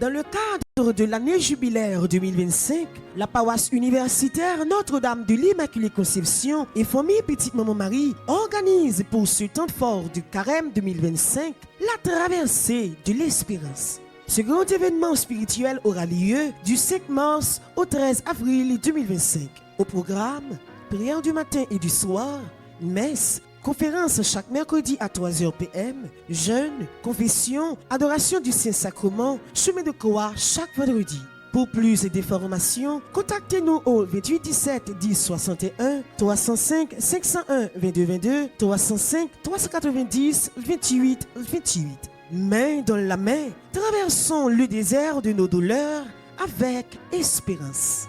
Dans le cadre de l'année jubilaire 2025, la paroisse universitaire Notre-Dame de l'Immaculée Conception et famille Petite Maman Marie organise pour ce temps fort du Carême 2025 la traversée de l'espérance. Ce grand événement spirituel aura lieu du 5 mars au 13 avril 2025. Au programme, prière du matin et du soir, messe, conférence chaque mercredi à 3h PM, jeûne, confession, adoration du Saint-Sacrement, chemin de croix chaque vendredi. Pour plus d'informations, contactez-nous au 28 17 10 61, 305 501 22 22, 305 390 28 28. Main dans la main, traversons le désert de nos douleurs avec espérance.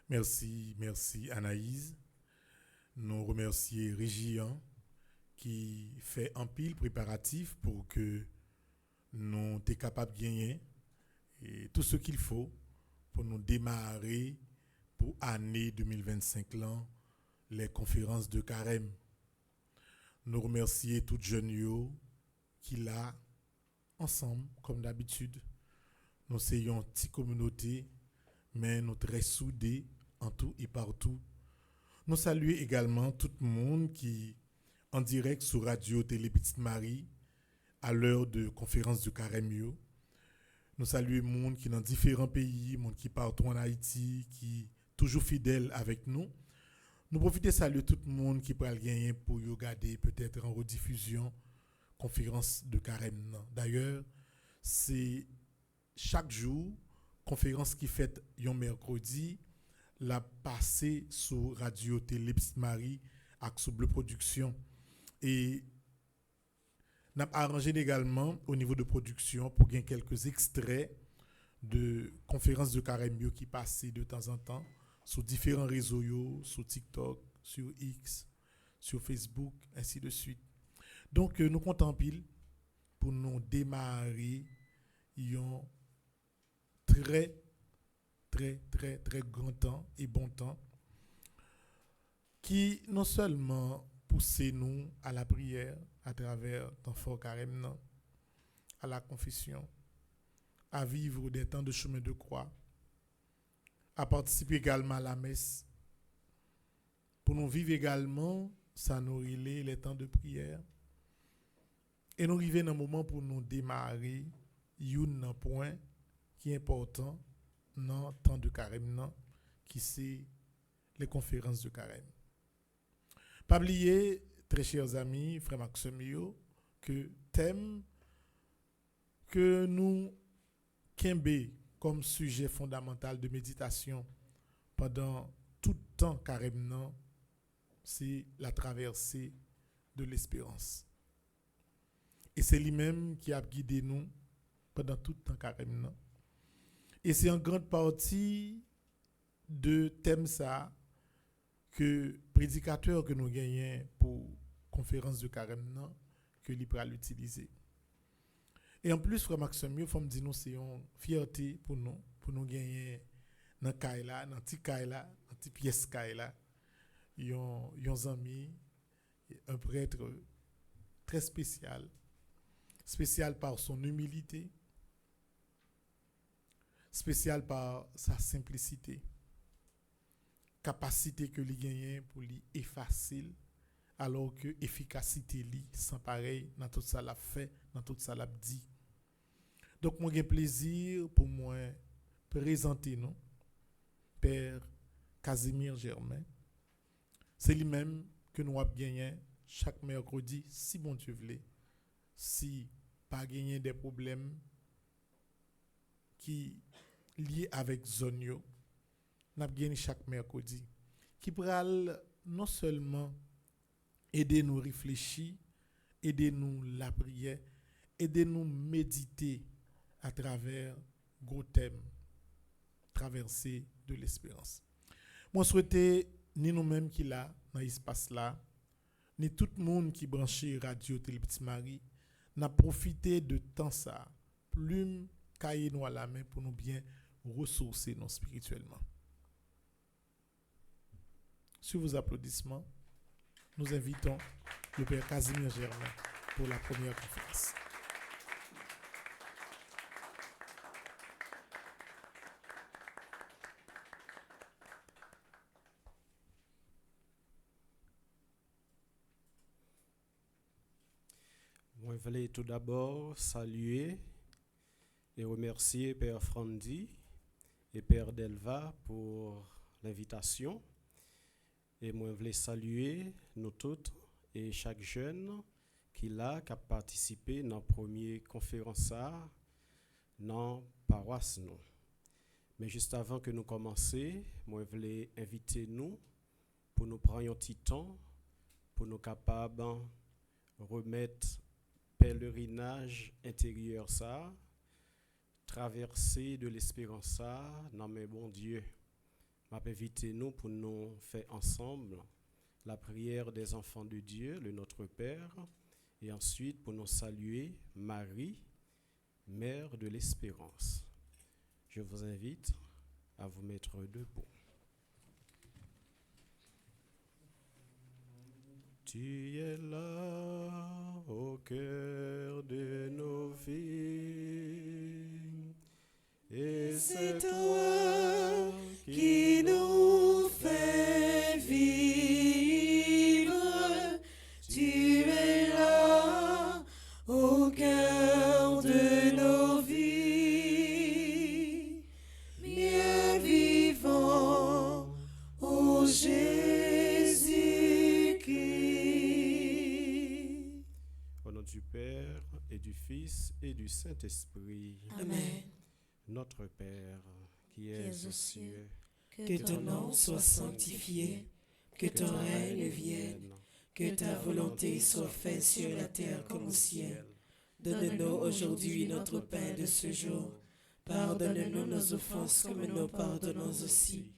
Merci Anaïs. Nous remercions Région qui fait un pile préparatif pour que nous soyons capables de gagner et tout ce qu'il faut pour nous démarrer pour l'année 2025 là, les conférences de Carême. Nous remercions tous les jeunes qui là ensemble comme d'habitude. Nous sommes une petite communauté mais nous très soudés en tout et partout. Nous saluons également tout le monde qui en direct sur Radio Télé Petite Marie à l'heure de conférence du Carême. Nous saluons les gens qui sont dans différents pays, les gens qui partent en Haïti, qui sont toujours fidèles avec nous. Nous profitons de saluer tout le monde qui peut gagner pour regarder peut-être en rediffusion conférence de Carême. D'ailleurs, c'est chaque jour conférence qui fait un mercredi la passée sur Radio Télé Petite Marie avec sous Bleu Production et n'a arrangé également au niveau de production pour gagner quelques extraits de conférences de Carême qui passent de temps en temps sur différents réseaux, sur TikTok, sur X, sur Facebook, ainsi de suite. Donc nous comptons pile pour nous démarrer un très grand temps et bon temps qui non seulement pousse nous à la prière à travers ton fort carême, à la confession, à vivre des temps de chemin de croix, à participer également à la messe, pour nous vivre également, ça nous relève les temps de prière, et nous arriver dans un moment pour nous démarrer, un point qui est important dans le temps de carême, qui c'est les conférences de carême. Pas oublier, très chers amis, frère Maximio, que thème que nous kembe comme sujet fondamental de méditation pendant tout le temps carême, c'est la traversée de l'espérance. Et c'est lui-même qui a guidé nous pendant tout le temps carême. Et c'est en grande partie de thème ça que prédicateur que nous gagnons pour conférence de carême que l'IPRA l'utiliser. Et en plus, frère Maxime, il faut me dire nous c'est une fierté pour nous gagner dans Kaila, dans petit Kaila, dans petit pièce Kaila, un ami, un prêtre très spécial par son humilité, spécial par sa simplicité, capacité que lui gagne pour lui effacer alors que efficacité lui sans pareil dans tout ça l'a fait, dans tout ça l'a dit. Donc moi j'ai plaisir pour moi présenter nous Père Casimir Germain. C'est lui-même que nous avons gagné chaque mercredi si bon Dieu veut. Si pas gagner des problèmes qui liés avec Zonio, nous avons gagné chaque mercredi qui pral non seulement aider nous réfléchir, aider nous la prière, aider nous méditer à travers gros thèmes traversée de l'espérance. Moi souhaite ni nous-mêmes qui là, dans l'espace là, ni tout le monde qui branché Radio Télé Petit Marie, n'a profité de temps ça, plume, cahier nous à la main pour nous bien ressourcer nous spirituellement. Sur vos applaudissements, nous invitons le Père Casimir Germain pour la première conférence. Je voulais tout d'abord saluer et remercier Père Frandi et Père Delva pour l'invitation. Et moi, je voulais saluer nous toutes et chaque jeune qui a participé à la première conférence dans la paroisse. Mais juste avant que nous commencions, moi, je voulais inviter nous pour nous prendre un petit temps, pour nous capables de remettre pèlerinage intérieur ça, traversée de l'espérance ça, dans mes bons Dieu. M'invite nous pour nous faire ensemble la prière des enfants de Dieu, le Notre Père, et ensuite pour nous saluer Marie, Mère de l'Espérance. Je vous invite à vous mettre debout. Tu es là au cœur de nos vies, et c'est toi qui nous fais vivre. Tu es là au cœur de nos vies, mieux vivant, ô Jésus-Christ. Au nom du Père et du Fils et du Saint-Esprit. Amen. Notre Père, qui es aux cieux, Que ton nom soit sanctifié, que ton règne vienne, que ta volonté soit faite sur la terre comme au ciel. Donne-nous aujourd'hui notre pain de ce jour. Pardonne-nous nos offenses comme nous pardonnons aussi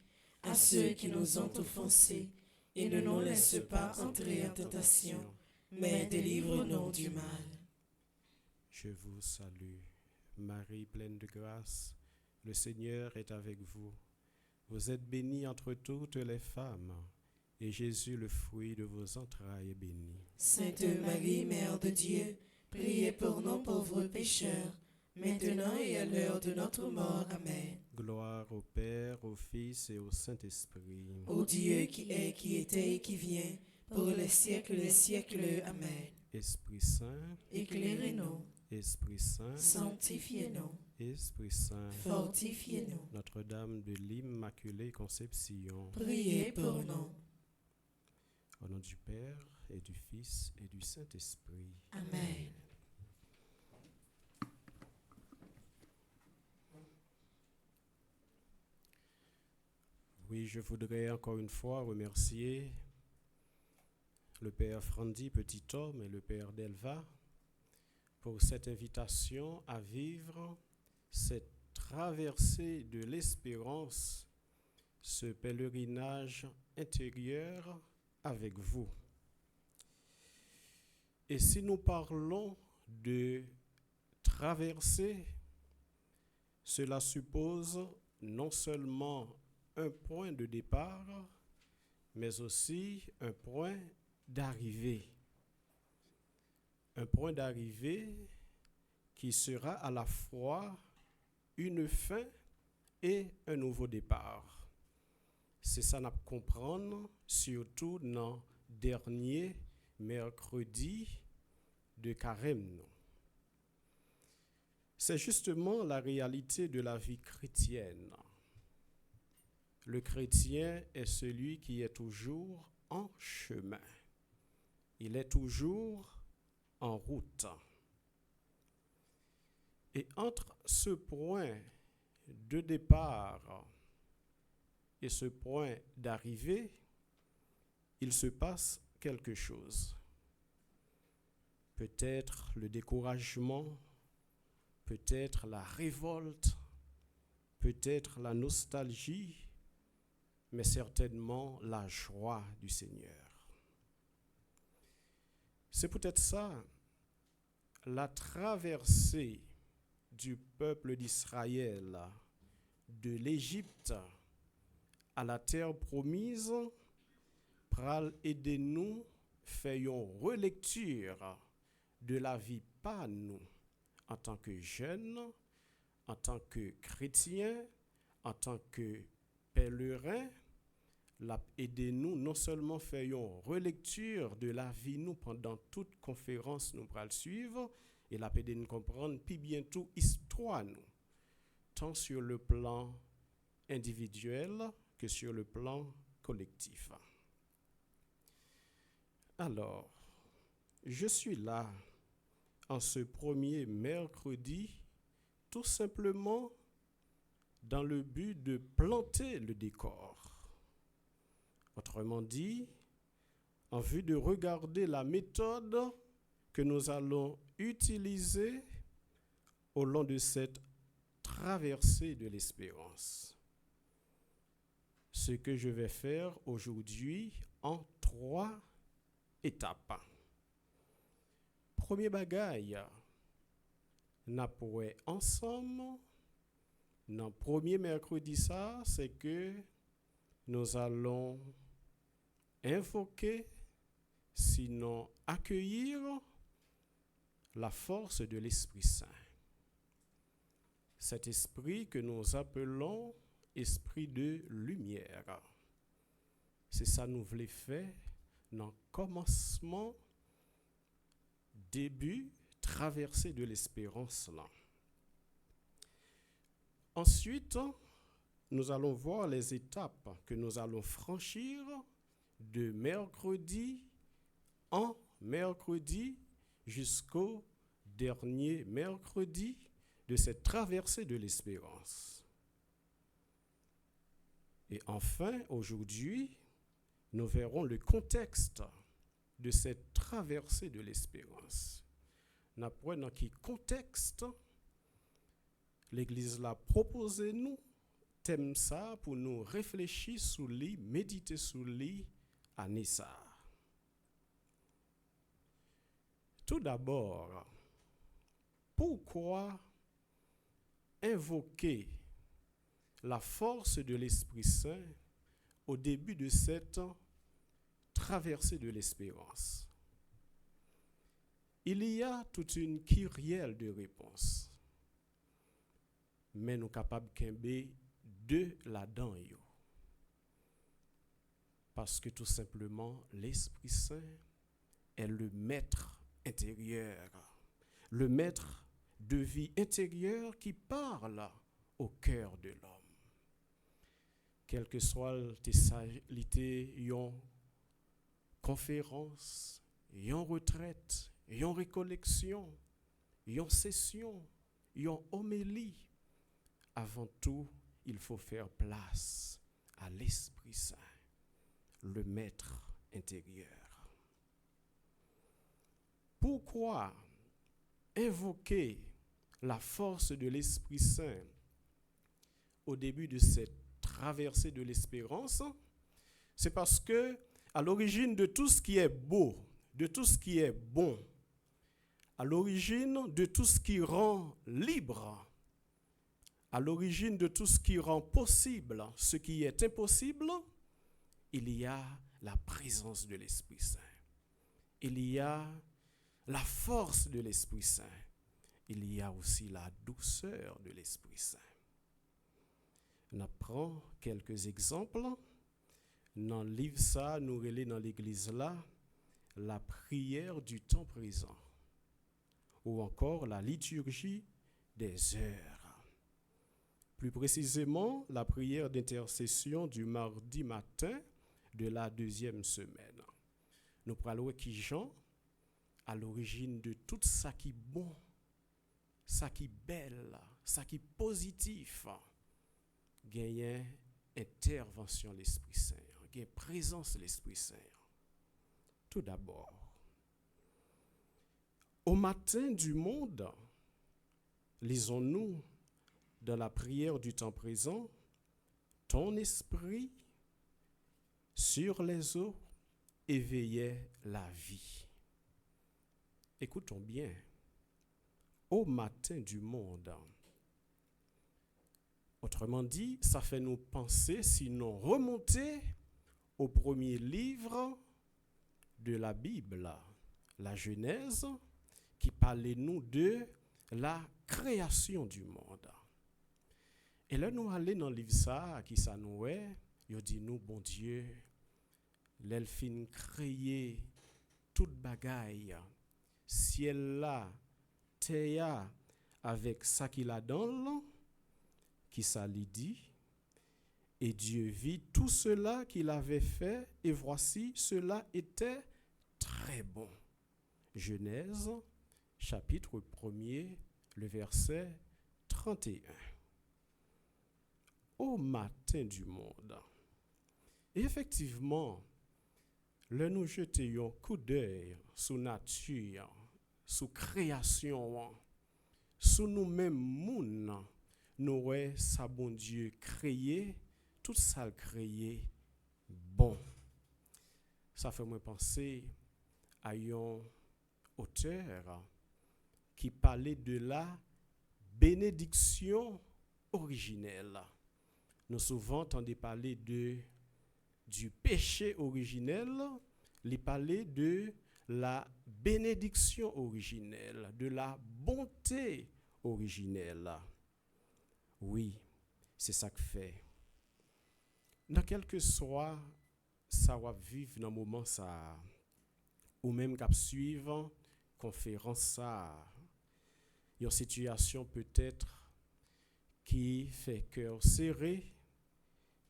à ceux qui nous ont offensés. Et ne nous laisse pas entrer en tentation, mais délivre-nous du mal. Je vous salue, Marie pleine de grâce, le Seigneur est avec vous. Vous êtes bénie entre toutes les femmes, et Jésus, le fruit de vos entrailles, est béni. Sainte Marie, Mère de Dieu, priez pour nous pauvres pécheurs, maintenant et à l'heure de notre mort. Amen. Gloire au Père, au Fils et au Saint-Esprit. Ô Dieu qui est, qui était et qui vient, pour les siècles des siècles. Amen. Esprit Saint, Éclairez-nous, Esprit Saint, sanctifiez-nous, Esprit Saint, fortifiez-nous. Notre-Dame de l'Immaculée Conception. Priez pour nous. Au nom du Père et du Fils et du Saint-Esprit. Amen. Oui, je voudrais encore une fois remercier le Père Frandi Petit Homme et le Père Delva pour cette invitation à vivre cette traversée de l'espérance, ce pèlerinage intérieur avec vous. Et si nous parlons de traversée, cela suppose non seulement un point de départ, mais aussi un point d'arrivée. Un point d'arrivée qui sera à la fois une fin et un nouveau départ. C'est ça qu'on comprend surtout dans le dernier mercredi de Carême. C'est justement la réalité de la vie chrétienne. Le chrétien est celui qui est toujours en chemin. Il est toujours en route. Et entre ce point de départ et ce point d'arrivée, il se passe quelque chose. Peut-être le découragement, peut-être la révolte, peut-être la nostalgie, mais certainement la joie du Seigneur. C'est peut-être ça, la traversée du peuple d'Israël de l'Égypte à la terre promise, pral aider nous faisons relecture de la vie par nous en tant que jeunes, en tant que chrétiens, en tant que pèlerins, l'a aider nous non seulement faisons relecture de la vie nous pendant toute conférence nous pral suivre et l'a aider nous comprendre puis bientôt histoire nous tant sur le plan individuel que sur le plan collectif. Alors, je suis là en ce premier mercredi tout simplement dans le but de planter le décor. Autrement dit, en vue de regarder la méthode que nous allons utiliser au long de cette traversée de l'espérance. Ce que je vais faire aujourd'hui en 3 étapes. Premier bagaille, n'a pourrait ensemble, dans le premier mercredi ça, c'est que nous allons invoquer, sinon accueillir la force de l'Esprit Saint. Cet esprit que nous appelons esprit de lumière. C'est ça nous voulons faire dans le commencement, début, traversée de l'espérance là. Ensuite, nous allons voir les étapes que nous allons franchir de mercredi en mercredi jusqu'au dernier mercredi de cette traversée de l'espérance. Et enfin, aujourd'hui, nous verrons le contexte de cette traversée de l'espérance. Nous apprenons dans quel contexte l'Église l'a proposé nous, thème ça pour nous réfléchir sur lui, méditer sur lui, année ça. Tout d'abord, pourquoi invoquer la force de l'Esprit Saint au début de cette traversée de l'espérance? Il y a toute une kyrielle de réponses, mais nous sommes capables de deux là-dedans. Parce que tout simplement, l'Esprit Saint est le maître intérieur, le maître de vie intérieure qui parle au cœur de l'homme. Quelle que soit une conférence, une retraite, une récollection, une session, une homélie, avant tout, il faut faire place à l'Esprit Saint, le maître intérieur. Pourquoi invoquer la force de l'Esprit Saint au début de cette traversée de l'espérance? C'est parce que à l'origine de tout ce qui est beau, de tout ce qui est bon, à l'origine de tout ce qui rend libre, à l'origine de tout ce qui rend possible ce qui est impossible, il y a la présence de l'Esprit Saint. Il y a la force de l'Esprit Saint. Il y a aussi la douceur de l'Esprit Saint. On apprend quelques exemples. Dans le livre ça, nous relève dans l'église là, la prière du temps présent, ou encore la liturgie des heures. Plus précisément, la prière d'intercession du mardi matin de la 2e semaine. Nous parlons qui Jean, à l'origine de tout ça qui est bon, ça qui est belle, ça qui est positif, gagne intervention de l'Esprit Saint, gagne présence de l'Esprit Saint. Tout d'abord, au matin du monde, lisons-nous dans la prière du temps présent, ton esprit sur les eaux éveillait la vie. Écoutons bien. Au matin du monde. Autrement dit, ça fait nous penser, sinon remonter au premier livre de la Bible, la Genèse, qui parlait nous de la création du monde. Et là, nous allons dans le livre ça, qui ça nous est, il dit nous, bon Dieu, l'elfine créé toute bagaille, ciel là, terre avec ça qu'il a dans, qui ça lui dit, et Dieu vit tout cela qu'il avait fait, et voici, cela était très bon. Genèse, chapitre 1er, le verset 31. Au matin du monde. Et effectivement, là nous jetions un coup d'œil sur nature, sur création, sur nous-mêmes moun, nous ça bon Dieu créé, tout ça créé bon. Ça fait moi penser à un auteur qui parlait de la bénédiction originelle. Nous souvent entendons parler du péché originel, il parlait de la bénédiction originelle, de la bonté originelle. Oui, c'est ça que fait. Dans quel que soit ça va vivre dans le moment ça, ou même qu'à suivre conférence ça, une situation peut-être qui fait cœur serré,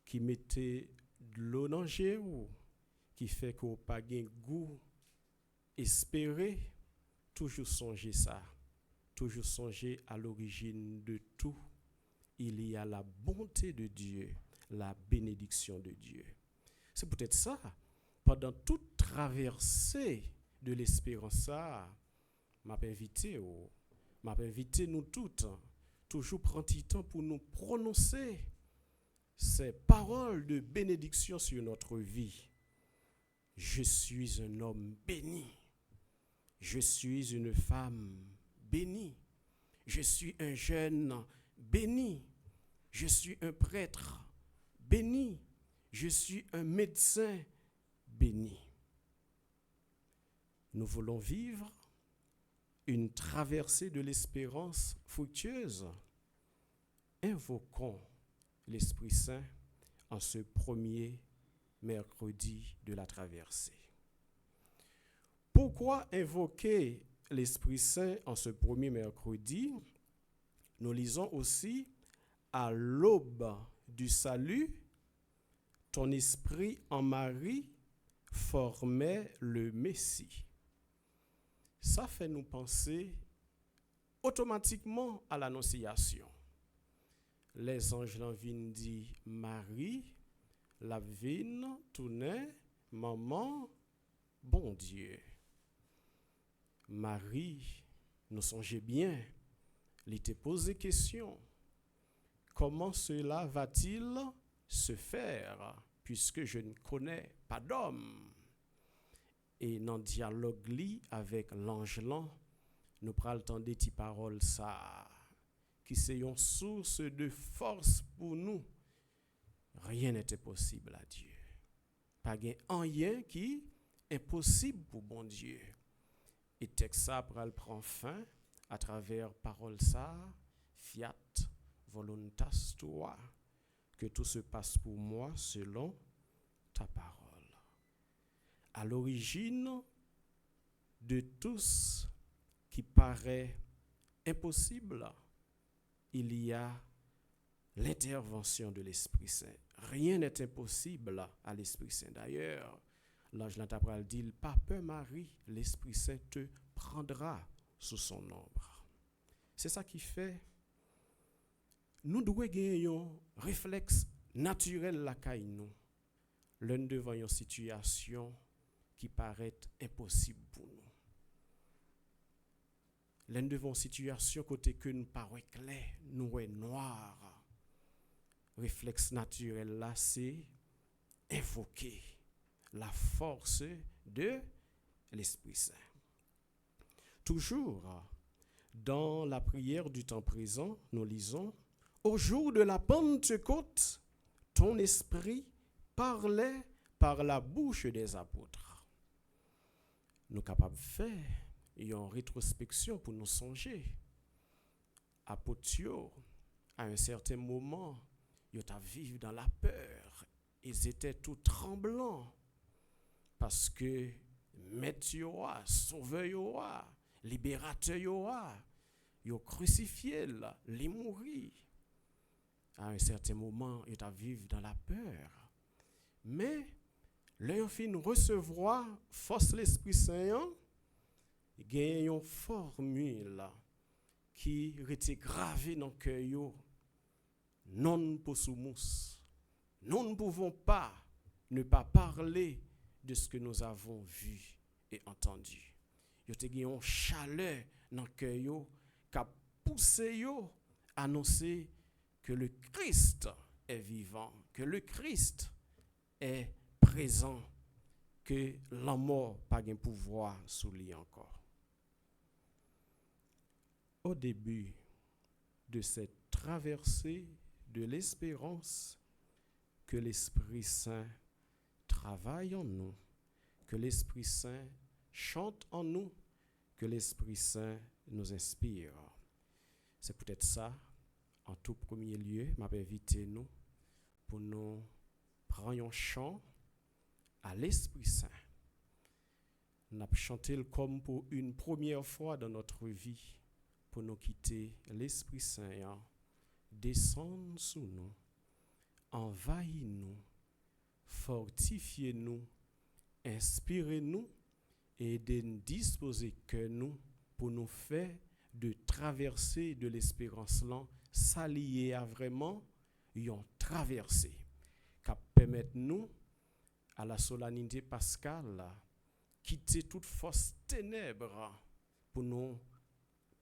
qui mettait de l'eau dans le ou qui fait qu'on pas gain goût espérer, toujours songer ça, toujours songer à l'origine de tout. Il y a la bonté de Dieu, la bénédiction de Dieu. C'est peut-être ça, pendant toute traversée de l'espérance, ça, m'a invité nous toutes, toujours prendre du temps pour nous prononcer ces paroles de bénédiction sur notre vie. Je suis un homme béni. Je suis une femme bénie. Je suis un jeune béni. Je suis un prêtre béni. Je suis un médecin béni. Nous voulons vivre une traversée de l'espérance fructueuse. Invoquons l'Esprit Saint en ce premier mercredi de la traversée. Pourquoi invoquer l'Esprit Saint en ce premier mercredi? Nous lisons aussi à l'aube du salut, ton esprit en Marie formait le Messie. Ça fait nous penser automatiquement à l'Annonciation. Les anges viennent dire Marie, la vigne, tournait, maman, bon Dieu. Marie, nous songez bien, il t'a posé question. Comment cela va-t-il se faire puisque je ne connais pas d'homme? Et dans le dialogue avec l'ange, nous prenons le temps de ces paroles ça, qui c'est une source de force pour nous. Rien n'était possible à Dieu. Pas rien qui est possible pour bon Dieu. Et texte ça prend fin à travers parole ça, fiat voluntas tua, que tout se passe pour moi selon ta parole. À l'origine de tout ce qui paraît impossible, il y a l'intervention de l'Esprit Saint. Rien n'est impossible à l'Esprit Saint. D'ailleurs, l'ange l'intapral dit, pas peur Marie, l'Esprit Saint te prendra sous son ombre. C'est ça qui fait, nous devons gagner un réflexe naturel la caille nous, l'un devant une situation qui paraît impossible pour nous. L'un devant une situation côté que nous paraît clair, nous est noir. Réflexe naturel là, c'est invoquer la force de l'Esprit Saint. Toujours dans la prière du temps présent, nous lisons « Au jour de la Pentecôte, ton esprit parlait par la bouche des apôtres. » Nous sommes capables de faire une rétrospection pour nous songer. Apôtres, à un certain moment, ils étaient vivre dans la peur. Ils étaient tout tremblants parce que Maître, Sauveur, Libérateur, ils ont crucifié, les mourir. À un certain moment, ils étaient vivre dans la peur. Mais, leur fin recevoir force l'Esprit Saint, il y a une formule qui était gravée dans le cœur. Non possumus. Nous ne pouvons pas ne pas parler de ce que nous avons vu et entendu. Il y a une chaleur dans le cœur qui a poussé à annoncer que le Christ est vivant, que le Christ est présent, que la mort n'a pas de pouvoir sur lui encore. Au début de cette traversée de l'espérance, que l'Esprit Saint travaille en nous, que l'Esprit Saint chante en nous, que l'Esprit Saint nous inspire. C'est peut-être ça, en tout premier lieu, m'a invité nous pour nous prendre un chant à l'Esprit Saint. Nous avons chanté comme pour une première fois dans notre vie, pour nous quitter l'Esprit Saint, descendre sous nous, envahis-nous, fortifiez-nous, inspirez-nous et aidez-nous disposer que nous pour nous faire de traverser de l'espérance là, s'allier à vraiment une traversée qui permet nous à la solennité pascale quitter toute fausse ténèbres pour nous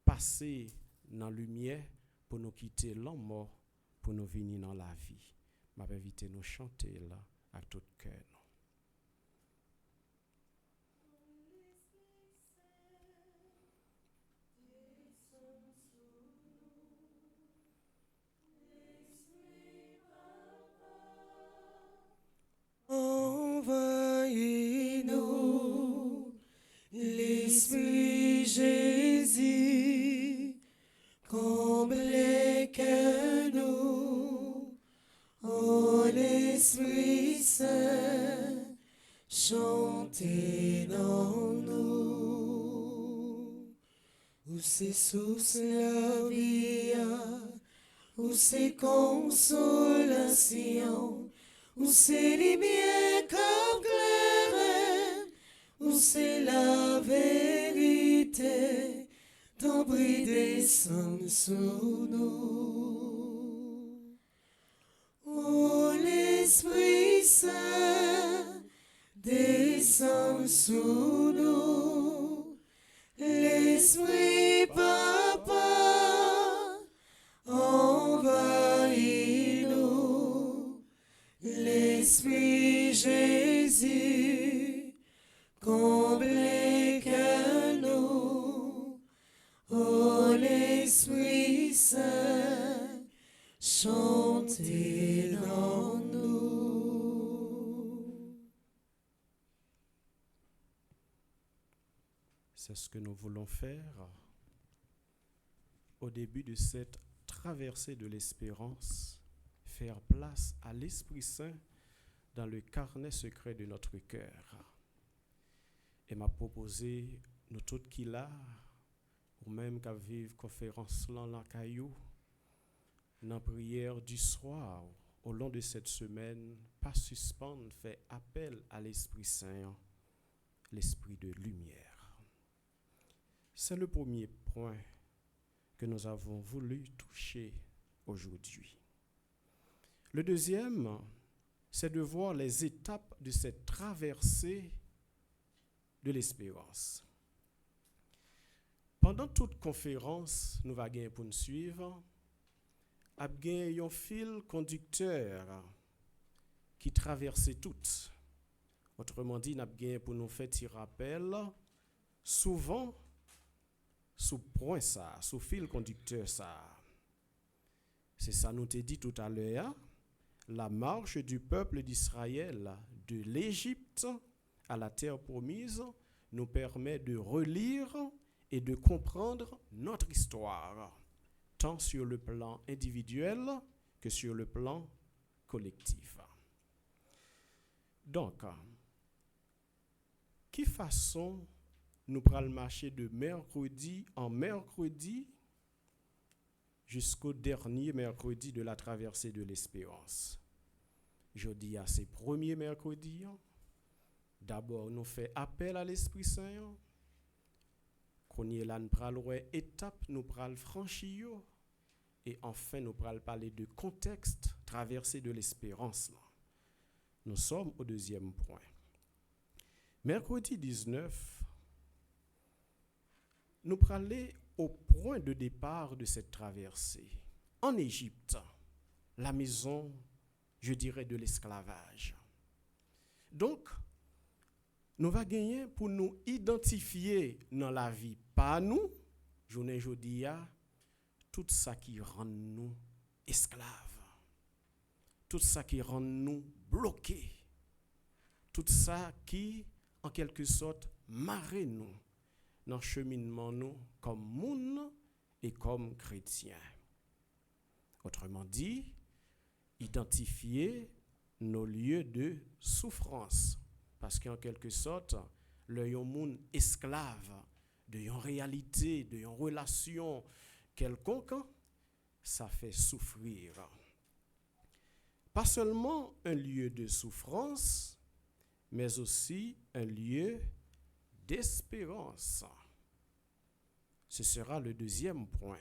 passer dans la lumière, pour nous quitter la mort, pour nous venir dans la vie. Je vais inviter nous chanter là à tout cœur. Envahis-nous, l'Esprit Jésus, comblez que nous, oh l'Esprit Saint, chantez dans nous. Où c'est source la vie, où c'est consolation, où c'est lumière comme claire, où c'est la vérité, ton bris descend sur nous. Oh l'Esprit Saint, descend sur nous, l'Esprit Papa, envahis-nous, l'Esprit Jésus, comblez que nous, oh l'Esprit Saint, chantez dans nous. C'est ce que nous voulons faire au début de cette traversée de l'espérance, faire place à l'Esprit Saint dans le carnet secret de notre cœur. Et m'a proposé, nous tous qui là, ou même qu'à vivre conférence là, dans caillou, dans la prière du soir, au long de cette semaine, pas suspendre, fait appel à l'Esprit Saint, l'Esprit de lumière. C'est le premier point que nous avons voulu toucher aujourd'hui. Le deuxième, c'est de voir les étapes de cette traversée de l'espérance. Pendant toute conférence, nous allons gagner pour nous suivre, a gagné un fil conducteur qui traversait tout. Autrement dit, n'a bien pour nous faire un rappel souvent sous point ça, sous fil conducteur ça. C'est ça nous t'a dit tout à l'heure, la marche du peuple d'Israël de l'Égypte à la terre promise nous permet de relire et de comprendre notre histoire, tant sur le plan individuel que sur le plan collectif. Donc, qui façon nous prenons marcher de mercredi en mercredi jusqu'au dernier mercredi de la traversée de l'espérance? Jeudi à ces premiers mercredis, d'abord nous fait appel à l'Esprit Saint. Qu'on y est là, nous prenons étape, nous prenons franchir. Et enfin, nous prenons parler de contexte, traversée de l'espérance. Nous sommes au deuxième point. Mercredi 19, nous prenons au point de départ de cette traversée. En Égypte, la maison, je dirais, de l'esclavage. Donc, nous va gagner pour nous identifier dans la vie, pas nous, journée aujourd'hui, tout ça qui rend nous esclaves, tout ça qui rend nous bloqués, tout ça qui, en quelque sorte, marre nous dans le cheminement nous comme monde et comme chrétiens. Autrement dit, identifier nos lieux de souffrance. Parce qu'en quelque sorte, le monde esclave de une réalité, de une relation quelconque, ça fait souffrir. Pas seulement un lieu de souffrance, mais aussi un lieu d'espérance. Ce sera le deuxième point.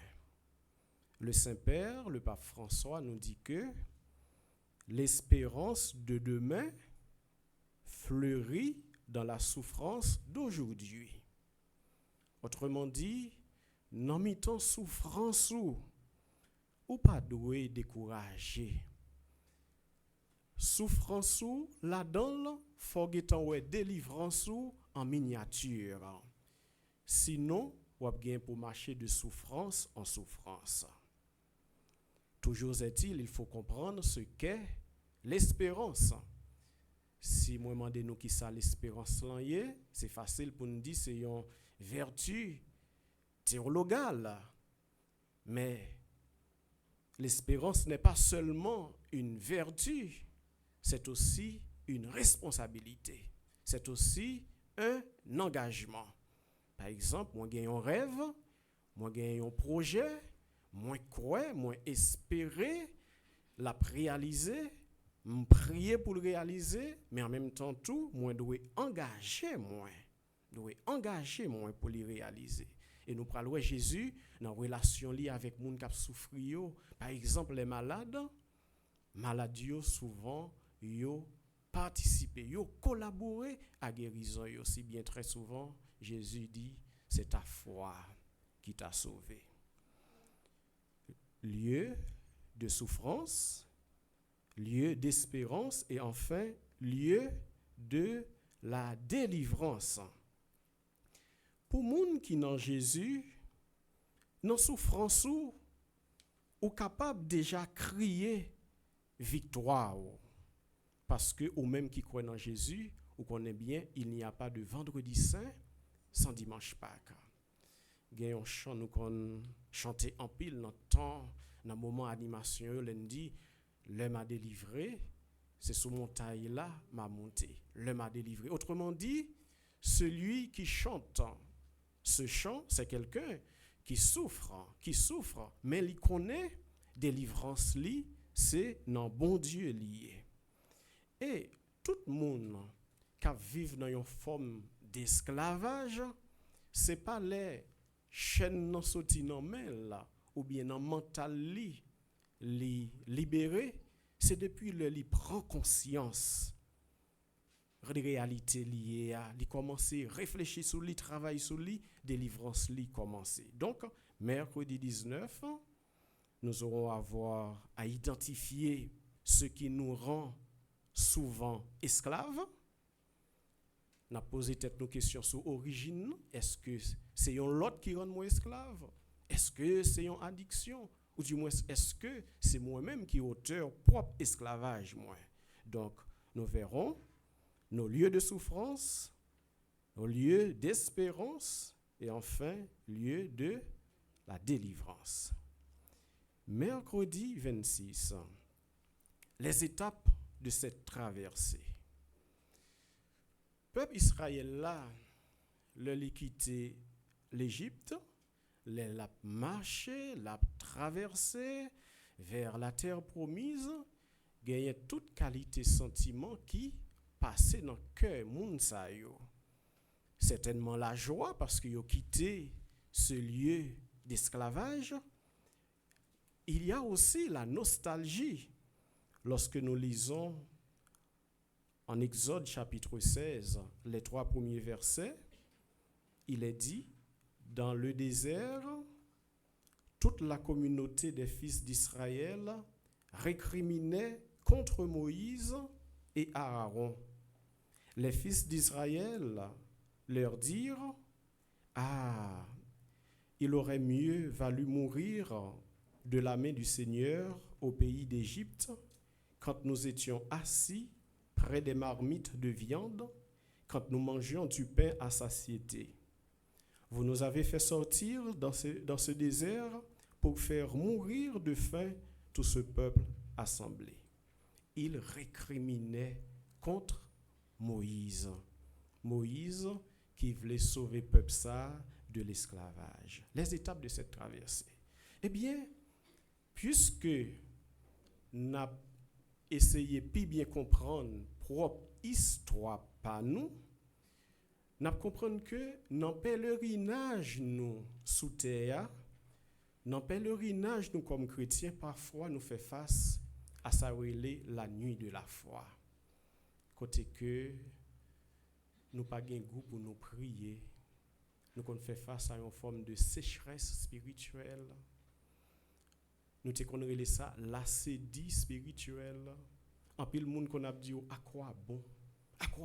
Le Saint-Père, le pape François, nous dit que l'espérance de demain fleurit dans la souffrance d'aujourd'hui. Autrement dit, non miton souffrance ou pas doué décourager. Souffrance ou là-dedans, faut que délivrance ou en miniature. Sinon, on va bien pour marcher de souffrance en souffrance. Toujours est-il, il faut comprendre ce qu'est l'espérance. Si moi demande nous qui ça l'espérance là c'est facile pour nous dire c'est une vertu théologale. Mais l'espérance n'est pas seulement une vertu, c'est aussi une responsabilité. C'est aussi un engagement. Par exemple, moi j'ai un rêve, moi j'ai un projet, moi crois, moi espérer la réaliser, me prier pour le réaliser, mais en même temps tout, moi dois engager moi pour le réaliser. Et nous parlons Jésus dans relation li avec moun qui souffrir, par exemple les malades yo souvent yo participer, yo collaborer à guérison yo, si bien très souvent Jésus dit c'est ta foi qui t'a sauvé. Lieu de souffrance, lieu d'espérance et enfin lieu de la délivrance. Pour moun qui dans Jésus, dans souffrance ou capable déjà crier victoire parce que ou même qui croit dans Jésus, ou connaît bien, il n'y a pas de vendredi saint sans dimanche Pâques. Il y a un chant nous qu'on chanter en pile dans temps dans moment animation lundi, l'homme m'a délivré, c'est sous montagne là m'a monté, l'homme m'a délivré. Autrement dit, celui qui chante ce chant, c'est quelqu'un qui souffre, mais il connaît délivrance li, c'est dans bon Dieu lié. Et tout le monde qui vit dans une forme d'esclavage, c'est pas les chaînes non sorti non là ou bien dans mental li libéré, c'est depuis le li prend conscience de réalité liée à li commencer réfléchir sur li travail sur li délivrance li commencer. Donc mercredi 19 nous aurons avoir à identifier ce qui nous rend souvent esclaves n'a posé tête nos questions sur origine. Est-ce que c'est un l'autre qui rend moi esclave? Est-ce que c'est une addiction? Ou du moins, est-ce que c'est moi-même qui est auteur propre esclavage, moi? Donc, nous verrons nos lieux de souffrance, nos lieux d'espérance et enfin, lieu de la délivrance. Mercredi 26, les étapes de cette traversée. Peuple Israël là, le quitté l'Égypte, l'a marché, l'a traversé vers la terre promise, gagnait toute qualité sentiment qui passait dans le cœur moun sa yo. Certainement la joie parce qu'ils ont quitté ce lieu d'esclavage. Il y a aussi la nostalgie lorsque nous lisons en Exode chapitre 16, les 3 premiers versets. Il est dit, dans le désert, toute la communauté des fils d'Israël récriminait contre Moïse et Aaron. Les fils d'Israël leur dirent, « Ah, il aurait mieux valu mourir de la main du Seigneur au pays d'Égypte quand nous étions assis près des marmites de viande, quand nous mangions du pain à satiété. Vous nous avez fait sortir dans ce désert pour faire mourir de faim tout ce peuple assemblé. » Il récriminait contre Moïse. Moïse qui voulait sauver le peuple ça de l'esclavage. Les étapes de cette traversée. Eh bien, puisque nous avons essayé de bien comprendre propre histoire par nous, nous comprenons que dans le pèlerinage nous sous terre, dans le pèlerinage nous comme chrétiens, parfois nous faisons face à ça relé la nuit de la foi. Côté que nous pas gain goût pour nous prier, nous qu'on fait face à une forme de sécheresse spirituelle. Nous te connaissons ça l'acédie spirituelle. En pile monde qu'on a dit à quoi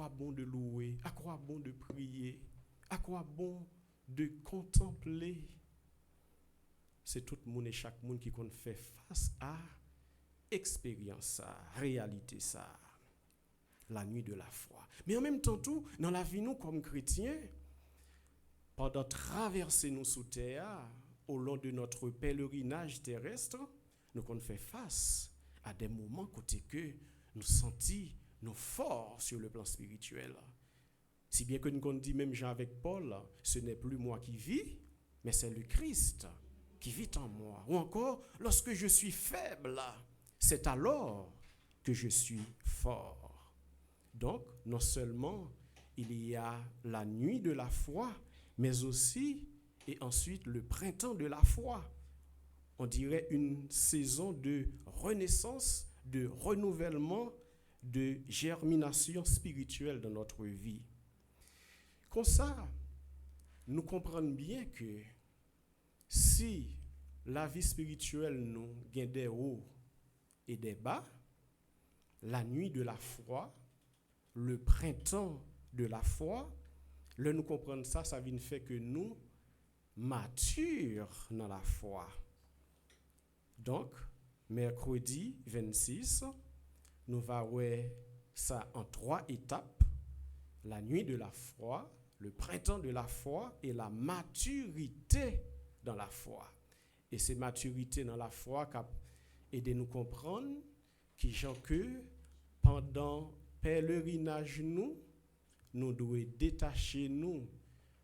bon de louer, à quoi bon de prier, à quoi bon de contempler. C'est tout le monde et chaque monde qui qu'on fait face à expérience ça, réalité ça, la nuit de la foi. Mais en même temps tout, dans la vie nous comme chrétiens, pendant traverser nous sous terre, au long de notre pèlerinage terrestre, nous qu'on fait face à des moments côté que nous sentis nous forts sur le plan spirituel. Si bien que nous dit même Jean avec Paul, ce n'est plus moi qui vis, mais c'est le Christ qui vit en moi. Ou encore, lorsque je suis faible, c'est alors que je suis fort. Donc, non seulement il y a la nuit de la foi, mais aussi et ensuite le printemps de la foi. On dirait une saison de renaissance, de renouvellement, de germination spirituelle dans notre vie. Comme ça, nous comprenons bien que si la vie spirituelle nous gagne des hauts et des bas, la nuit de la foi, le printemps de la foi, là nous comprenons ça, ça vient faire que nous matures dans la foi. Donc, mercredi 26, nous allons voir ça en 3 étapes. La nuit de la foi, le printemps de la foi et la maturité dans la foi. Et c'est maturité dans la foi qui a aidé nous comprendre que pendant pèlerinage nous devons détacher nous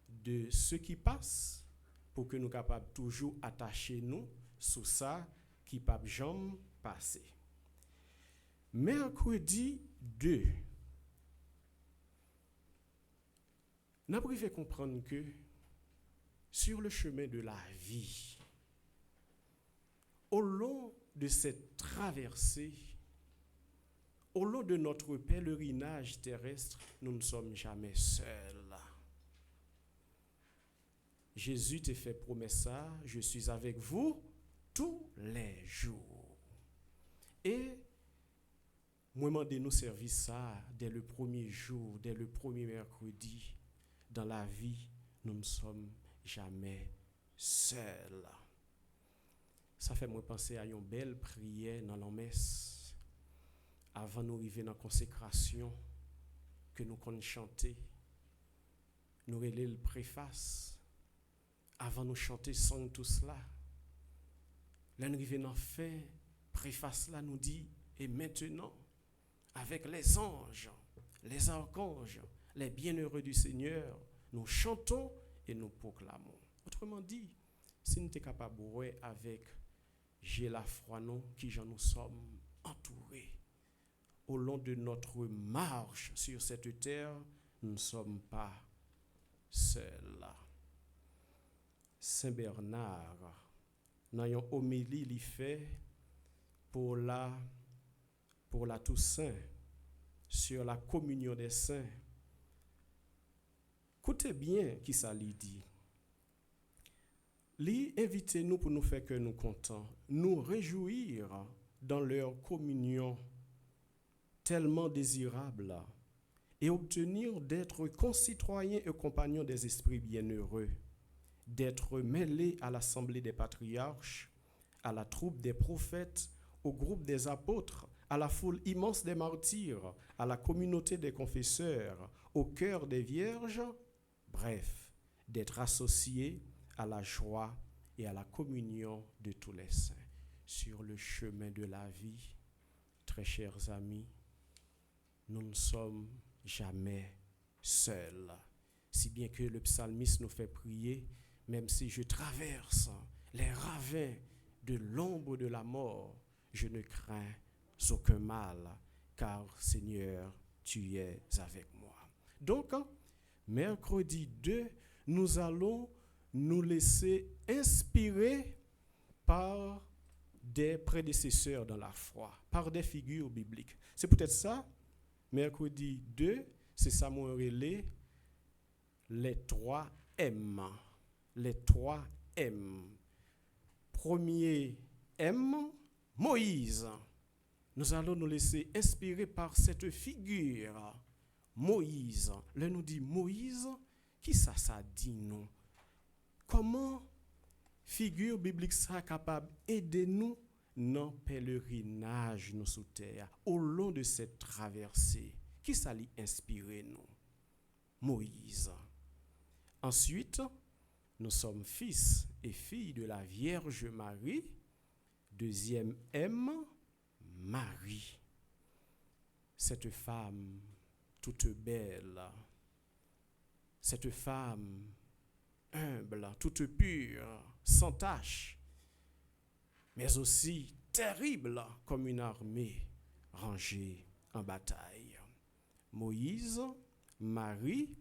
de ce qui passe pour que nous capables toujours attacher nous sur ça qui pas jamais passer. Mercredi 2, nous avons pu comprendre que sur le chemin de la vie, au long de cette traversée, au long de notre pèlerinage terrestre, nous ne sommes jamais seuls. Jésus t'a fait promesse ça, je suis avec vous tous les jours. Et moi, demandé nous servir ça dès le premier jour, dès le premier mercredi. Dans la vie, nous ne sommes jamais seuls. Ça fait moi penser à une belle prière dans la messe. Avant nous arriver dans la consécration, que nous connaissons chanter, nous relèvons le préface. Avant nous chanter sans tout cela, là nous arrivons dans la fin, préface là nous dit, et maintenant, avec les anges, les archanges, les bienheureux du Seigneur, nous chantons et nous proclamons. Autrement dit, si nous sommes capables de avec j'ai la foi, nous, qui j'en nous sommes entourés, au long de notre marche sur cette terre, nous ne sommes pas seuls. Saint Bernard, dans une homélie, il fait pour la Toussaint, sur la communion des saints. Écoutez bien qui ça lui dit. Lui invitez-nous pour nous faire que nous contents, nous réjouir dans leur communion tellement désirable et obtenir d'être concitoyens et compagnons des esprits bienheureux, d'être mêlés à l'assemblée des patriarches, à la troupe des prophètes, au groupe des apôtres, à la foule immense des martyrs, à la communauté des confesseurs, au cœur des vierges, bref, d'être associés à la joie et à la communion de tous les saints. Sur le chemin de la vie, très chers amis, nous ne sommes jamais seuls. Si bien que le psalmiste nous fait prier, même si je traverse les ravins de l'ombre de la mort, je ne crains aucun mal, car Seigneur, tu es avec moi. Donc, mercredi 2, nous allons nous laisser inspirer par des prédécesseurs dans la foi, par des figures bibliques. C'est peut-être ça, mercredi 2, c'est ça mon relais, les 3 M. Les 3 M. Premier M, Moïse. Nous allons nous laisser inspirer par cette figure, Moïse. Là, nous dit Moïse, qui ça dit nous? Comment figure biblique sera capable d'aider nous dans le pèlerinage nous sous terre, au long de cette traversée? Qui ça lui inspire nous? Moïse. Ensuite, nous sommes fils et filles de la Vierge Marie. Deuxième M, Marie. Cette femme toute belle, cette femme humble, toute pure, sans tache, mais aussi terrible comme une armée rangée en bataille. Moïse, Marie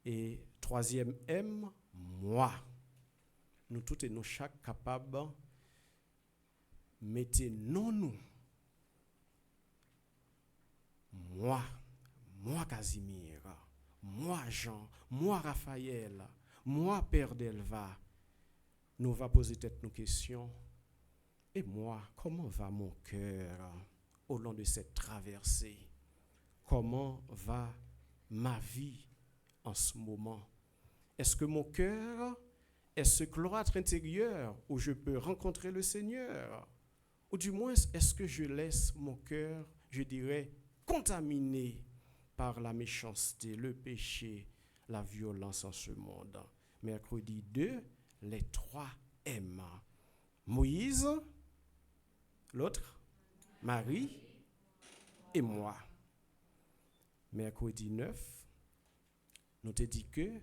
et troisième M, moi. Nous tous et nous chaque capables mettez non nous. Moi Casimir, moi Jean, moi Raphaël, moi Père Delva, nous va poser tête nos questions. Et moi, comment va mon cœur au long de cette traversée? Comment va ma vie en ce moment? Est-ce que mon cœur est ce cloître intérieur où je peux rencontrer le Seigneur? Ou du moins, est-ce que je laisse mon cœur, je dirais, contaminé par la méchanceté, le péché, la violence en ce monde? Mercredi 2, les 3 M. Moïse, l'autre, Marie et moi. Mercredi 9, nous te dit que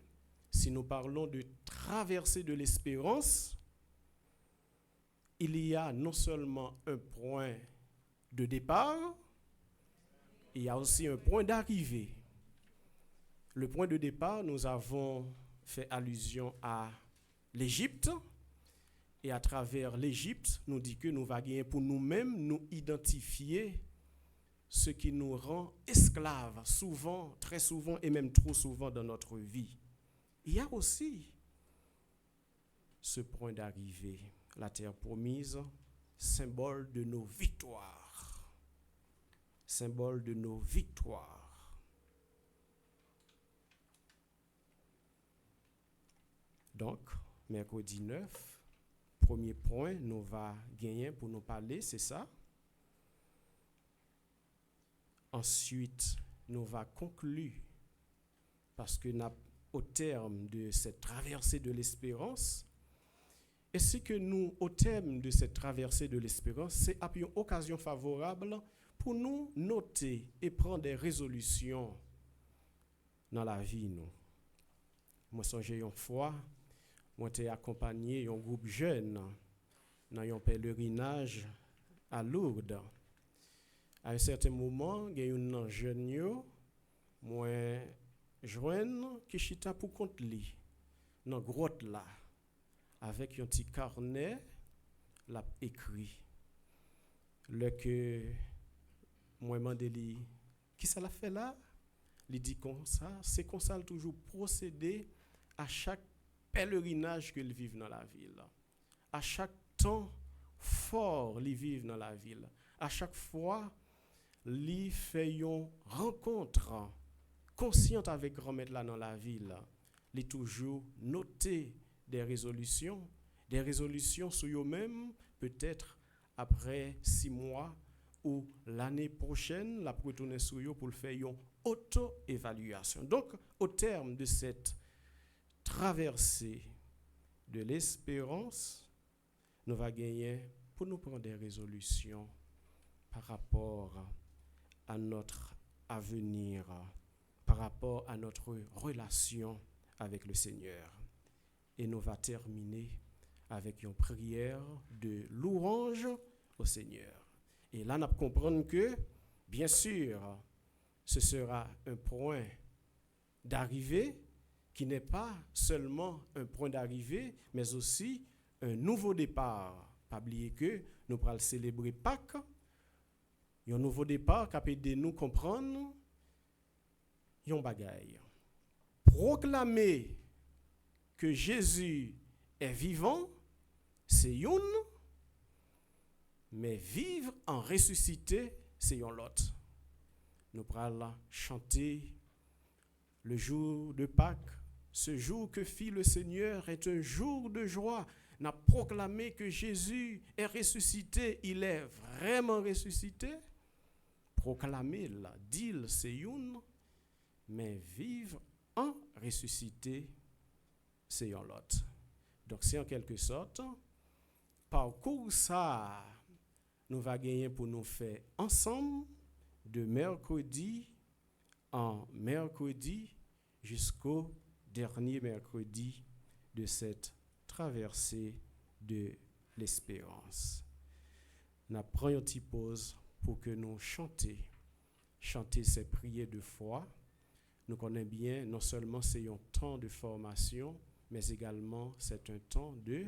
si nous parlons de traversée de l'espérance, il y a non seulement un point de départ, il y a aussi un point d'arrivée. Le point de départ, nous avons fait allusion à l'Égypte. Et à travers l'Égypte, nous dit que nous allons gagner pour nous-mêmes nous identifier ce qui nous rend esclaves, souvent, très souvent et même trop souvent dans notre vie. Il y a aussi ce point d'arrivée, la terre promise, symbole de nos victoires. symbole de nos victoires. Donc, mercredi 9, premier point, nous va gagner pour nous parler, c'est ça. Ensuite, nous va conclure, parce que au terme de cette traversée de l'espérance, et ce que nous, au terme de cette traversée de l'espérance, c'est une occasion favorable pour nous noter et prendre des résolutions dans la vie. Nous. Moi, j'ai une fois, moi, j'ai accompagné un groupe jeune dans un pèlerinage à Lourdes. À un certain moment, il y a un jeune, moi, joigne qui chita pour compte li dans la grotte là, avec un petit carnet, l'a écrit. Le que moi demandé li, qui ça l'a fait là? Il dit comme ça, c'est comme ça toujours procéder à chaque pèlerinage qu'il vive dans la ville. À chaque temps fort il vive dans la ville. À chaque fois, il fait une rencontre consciente avec grand-mère là dans la ville. Il toujours noté des résolutions sur eux-mêmes, peut-être après 6 mois ou l'année prochaine, la retourner sur eux pour faire une auto-évaluation. Donc, au terme de cette traversée de l'espérance, nous va gagner pour nous prendre des résolutions par rapport à notre avenir, par rapport à notre relation avec le Seigneur. Et nous va terminer avec une prière de louange au Seigneur. Et là, nous comprenons que, bien sûr, ce sera un point d'arrivée qui n'est pas seulement un point d'arrivée, mais aussi un nouveau départ. Pas oublier que nous allons célébrer Pâques, un nouveau départ qui peut aider nous comprendre un bagaille. Proclamer que Jésus est vivant, c'est une, mais vivre en ressuscité, c'est une l'autre. Nous allons chanter le jour de Pâques. Ce jour que fit le Seigneur est un jour de joie. Nous avons proclamé que Jésus est ressuscité. Il est vraiment ressuscité. Proclamer, dire, c'est une, mais vivre en ressuscité, c'est un l'autre. Donc, c'est en quelque sorte, parcours ça, nous va gagner pour nous faire ensemble de mercredi en mercredi jusqu'au dernier mercredi de cette traversée de l'espérance. Nous prenons une petite pause pour que nous chanter ces prières de foi. Nous connaissons bien, non seulement c'est un temps de formation, mais également c'est un temps de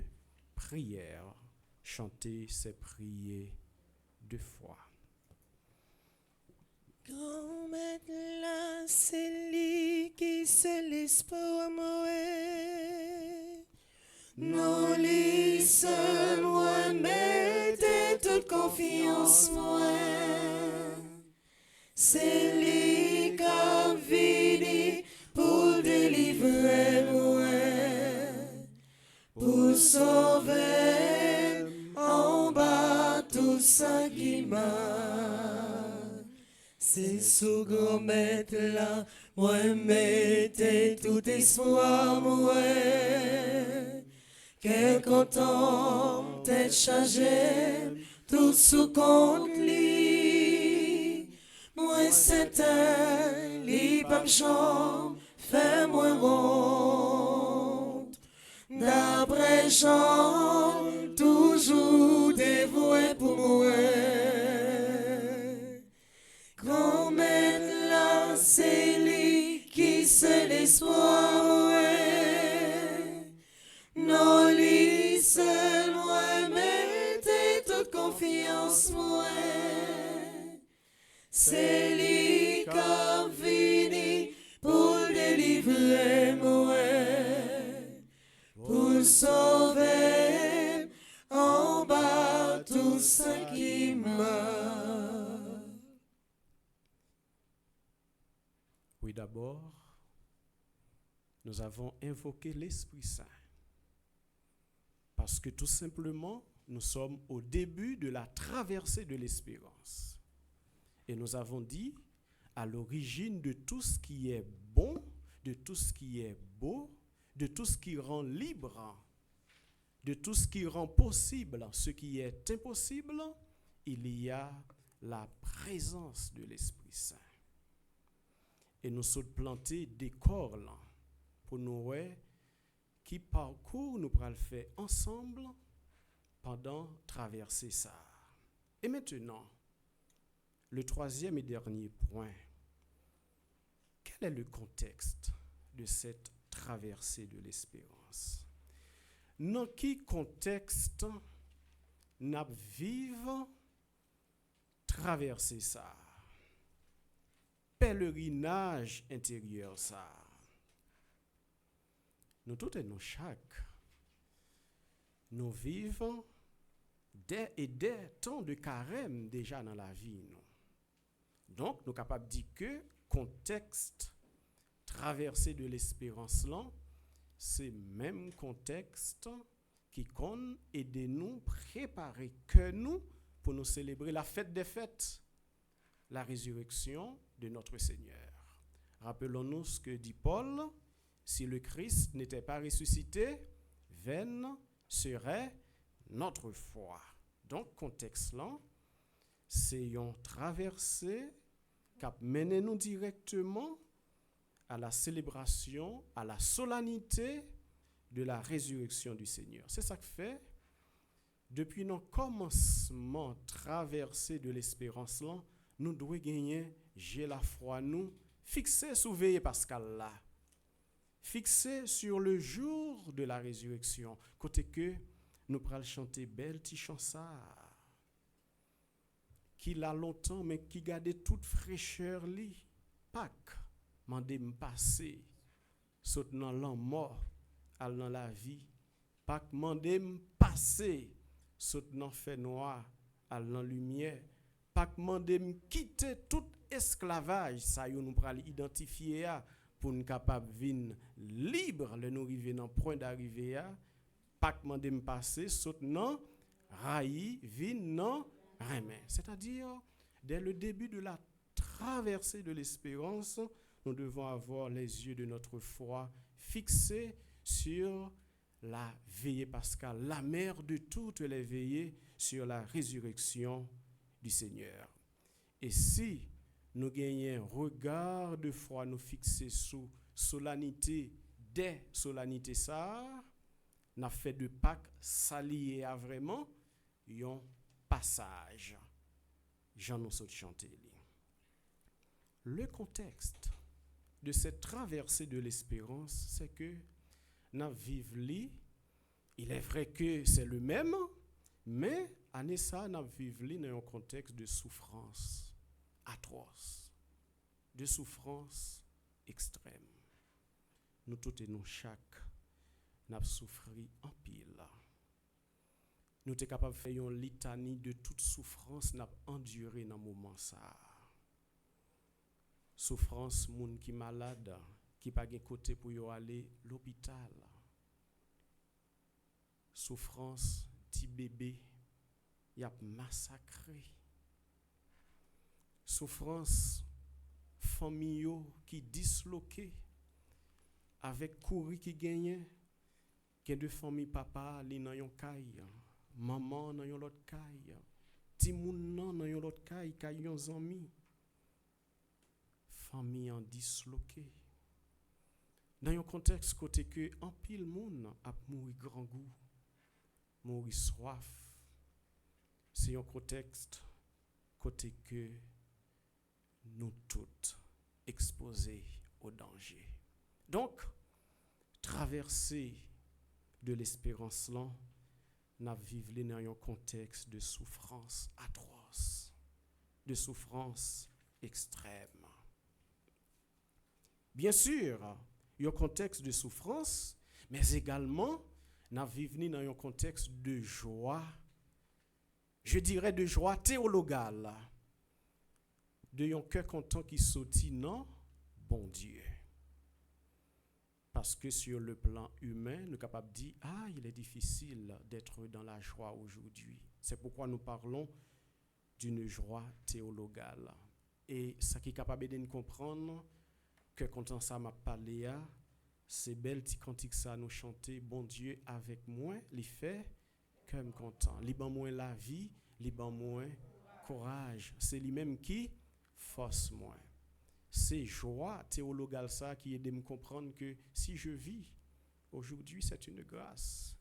prière. Chanter ces prières de foi. Grand-mère là, c'est lui qui se laisse pour moi. Non, lui seul, moi, mettez toute confiance, moi. C'est lui qui a venu pour délivrer, moi. Pour sauver en bas tout ça qui m'a. C'est sous grand-mère là, moi mettez tout espoir, moi. Quel content tête chargée, tout sous compte li. Moi c'est un lit pas chambre, fais-moi honte. D'après Jean, toujours dévoué pour moi. Grand-mère là, c'est lui qui se l'espoir, ouais. Non, lui seul, moi, mettez toute confiance, moi. C'est lui qui a venu pour délivrer, moi. Pour sauver en bas tout ce qui meurt. d'abord, nous avons invoqué l'Esprit Saint. Parce que tout simplement, nous sommes au début de la traversée de l'espérance. Et nous avons dit, à l'origine de tout ce qui est bon, de tout ce qui est beau, de tout ce qui rend libre, de tout ce qui rend possible ce qui est impossible, il y a la présence de l'Esprit Saint. Et nous sommes plantés des corps là, pour nous voir qui parcours nous pourrons le faire ensemble pendant traverser ça. Et maintenant, le troisième et dernier point. Quel est le contexte de cette traversée de l'espérance? Dans quel contexte nous vivons traverser ça? Pèlerinage intérieur ça. Nous tous et nous chaque, nous vivons des temps de carême déjà dans la vie. Donc, nous sommes capables de dire que contexte traversée de l'espérance là, c'est même contexte qui compte aider nous préparer que nous pour nous célébrer la fête des fêtes, la résurrection de notre Seigneur. Rappelons-nous ce que dit Paul, si le Christ n'était pas ressuscité, vaine serait notre foi. Donc, contexte là, c'est une traversée qui mène nous directement à la célébration, à la solennité de la résurrection du Seigneur. C'est ça que fait, depuis notre commencement traversée de l'espérance là, nous devons gagner, j'ai la foi, nous, fixer sous veille Pascal là, fixer sur le jour de la résurrection, côté que nous pourrons chanter belle petit chanson qui l'a longtemps mais qui garde toute fraîcheur li. Pâques, mandé me passer, saute dans l'an mort, al dans la vie. Pâques, mandé me passer, saute dans fait noir, al dans lumière. Pâques, mandé me quitter tout esclavage, ça y nous pourrons identifier pour nous capable vivre libre, le nous arriver dans point d'arrivée Pâques mandé me passer, saute non, raï, vin non, remet. C'est-à-dire, dès le début de la traversée de l'espérance, nous devons avoir les yeux de notre foi fixés sur la veillée pascale, la mère de toutes les veillées sur la résurrection du Seigneur. Et si nous gagnons un regard de foi, nous fixer sous solennité, des solennités ça, n'a fait de Pâques s'allier à vraiment un passage. J'en nous saute chanter. Le contexte de cette traversée de l'espérance, c'est que nous vivons, il est vrai que c'est le même, mais année ça, nous vivons dans un contexte de souffrance atroce, de souffrance extrême. Nous tous et nous chaque, nous avons souffert en pile. Nous sommes capables de faire une litanie de toute souffrance, nous avons enduré dans ce moment ça. Souffrance, moun qui malade, qui pas de côté pour y aller l'hôpital. Souffrance, petit bébé, y a massacré. Souffrance, famille qui disloqué, avec courri qui gagne, que de famille papa li nan yon kay, maman nan yon lot kay, ti moun nan yon lot kay yon zami. Famille en disloqué. Dans un contexte côté que en pile moun a mouri grand goût, mouri soif. C'est un contexte côté que nous toutes exposés au danger. Donc traverser de l'espérance là, n'a vivre dans un contexte de souffrance atroce, de souffrance extrême. Bien sûr, il y a un contexte de souffrance, mais également, nous vivons dans un contexte de joie, je dirais de joie théologale, de un cœur content qui sortit dans bon Dieu. Parce que sur le plan humain, nous sommes capables de dire, ah, il est difficile d'être dans la joie aujourd'hui. C'est pourquoi nous parlons d'une joie théologale. Et ce qui est capable de nous comprendre, que quand ça m'a parlé, c'est belle petit cantique ça nous chanter, bon Dieu avec moi, il fait que me content. Il ban moi la vie, il ban moi courage. C'est lui-même qui force moi. C'est joie théologale ça qui aide à me comprendre que si je vis aujourd'hui, c'est une grâce.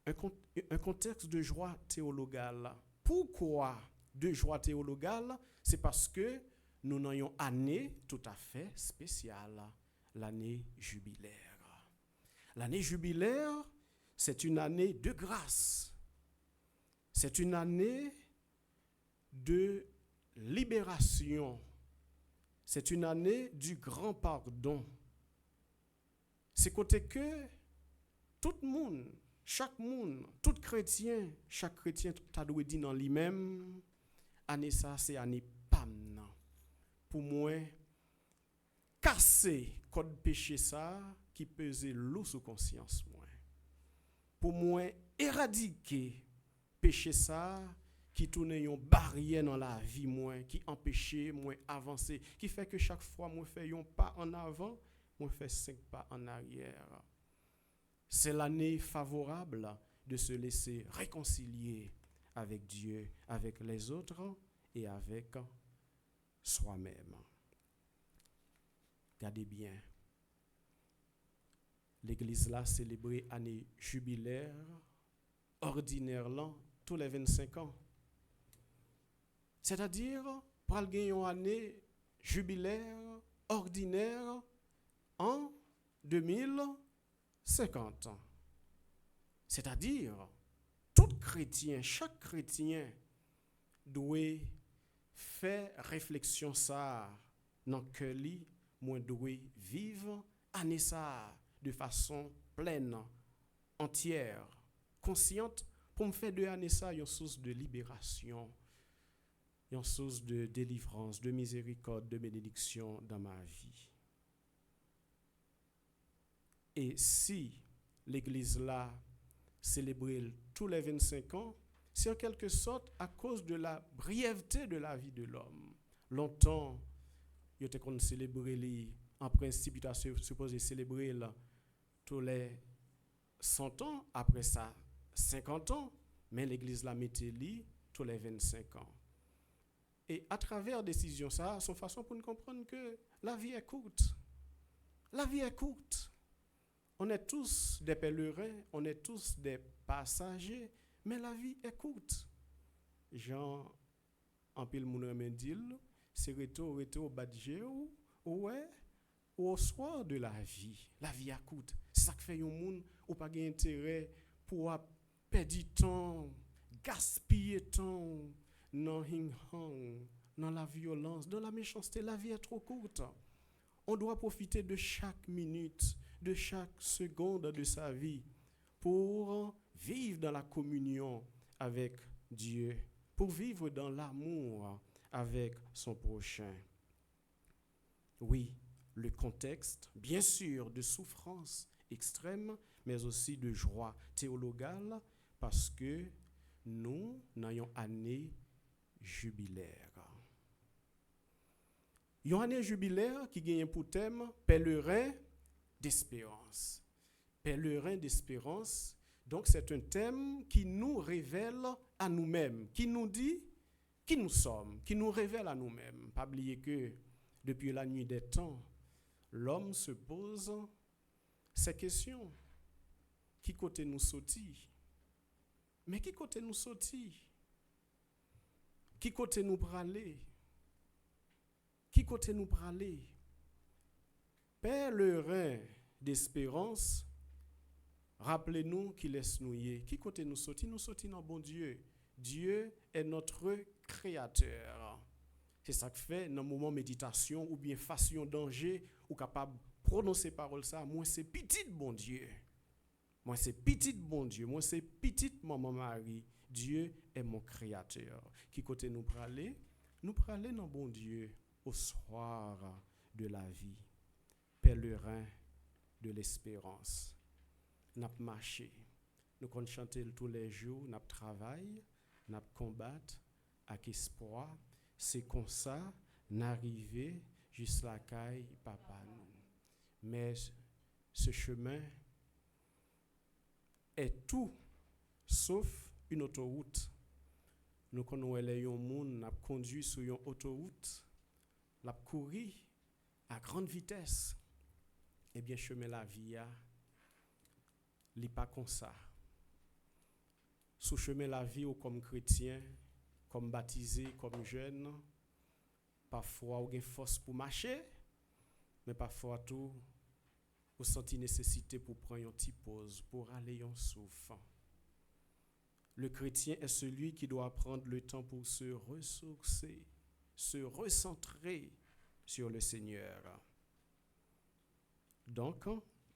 Un contexte de joie théologale. Pourquoi de joie théologale? C'est parce que nous avons une année tout à fait spéciale, l'année jubilaire. L'année jubilaire, c'est une année de grâce. C'est une année de libération. C'est une année du grand pardon. C'est côté que tout le monde, chaque monde, tout chrétien, chaque chrétien t'a dû dire dans lui-même, année ça c'est année pam. Pour moi, casser code péché ça qui pesait l'eau sous conscience moi. Pour moi, éradiquer péché ça qui tourne une barrière dans la vie moi, qui empêchait moi avancer, qui fait que chaque fois moi fais un pas en avant, moi fais 5 pas en arrière. C'est l'année favorable de se laisser réconcilier avec Dieu, avec les autres et avec soi-même. Regardez bien. L'église là célébrait année jubilaire ordinaire là tous les 25 ans. C'est-à-dire pour gagner une année jubilaire ordinaire en 2050. C'est-à-dire tout chrétien, chaque chrétien doit faire réflexion ça dans que lui moi doit vivre année ça de façon pleine, entière, consciente pour me faire de année ça une source de libération, une source de délivrance, de miséricorde, de bénédiction dans ma vie. Et si l'église là célébrait tous les 25 ans, c'est en quelque sorte à cause de la brièveté de la vie de l'homme. Longtemps, il était qu'on célébrait en principe, il était supposé célébrer tous les 100 ans, après ça 50 ans, mais l'église la mettait tous les 25 ans. Et à travers décision ça, son façon pour nous comprendre que la vie est courte. La vie est courte. On est tous des pèlerins, on est tous des passagers, mais la vie est courte. Jean, en pile moun remen dil, c'est retour badje ou au soir de la vie. La vie est courte. C'est ça qui fait yon moun ou pas gen intérêt pour perdre du temps, gaspiller temps dans dans la violence, dans la méchanceté. La vie est trop courte. On doit profiter de chaque minute, de chaque seconde de sa vie pour vivre dans la communion avec Dieu, pour vivre dans l'amour avec son prochain. Oui, le contexte, bien sûr, de souffrance extrême, mais aussi de joie théologale, parce que nous n'ayons année jubilaire. Une année jubilaire qui gagne pour thème pèlerin d'espérance. Pèlerin d'espérance, donc c'est un thème qui nous révèle à nous-mêmes, qui nous dit qui nous sommes, qui nous révèle à nous-mêmes. Pas oublier que depuis la nuit des temps, l'homme se pose ces questions. Qui côté nous sorti? Mais qui côté nous sorti? Qui côté nous praler? Qui côté nous praler? Pèlerin d'espérance, rappelez-nous qu'il laisse nous y. Qui côté nous sorti? Nous sorti dans bon Dieu. Dieu est notre créateur. C'est ça que fait dans le moment de méditation ou bien face à un danger ou capable de prononcer parole ça. Moi c'est petit bon Dieu. Moi c'est petit bon Dieu. Moi c'est petite maman Marie. Dieu est mon créateur. Qui côté nous praler? Nous praler dans bon Dieu. au soir de la vie, pèlerin de l'espérance. Nous avons marché, nous avons chanté tous les jours, nous avons travaillé, nous avons combattu avec espoir. C'est comme ça, nous arrivons jusqu'à la caille papa nous. Mais ce chemin est tout sauf une autoroute. Nous connaissons les gens qui ont conduit sur une autoroute, l'a couru à grande vitesse. Eh bien, chemin la vie, il n'est pas comme ça. Sous chemin la vie, ou comme chrétien, comme baptisé, comme jeune, parfois, on a une force pour marcher, mais parfois, tout, on sent nécessité pour prendre une petite pause, pour aller en souffle. Le chrétien est celui qui doit prendre le temps pour se ressourcer, se recentrer sur le Seigneur. Donc,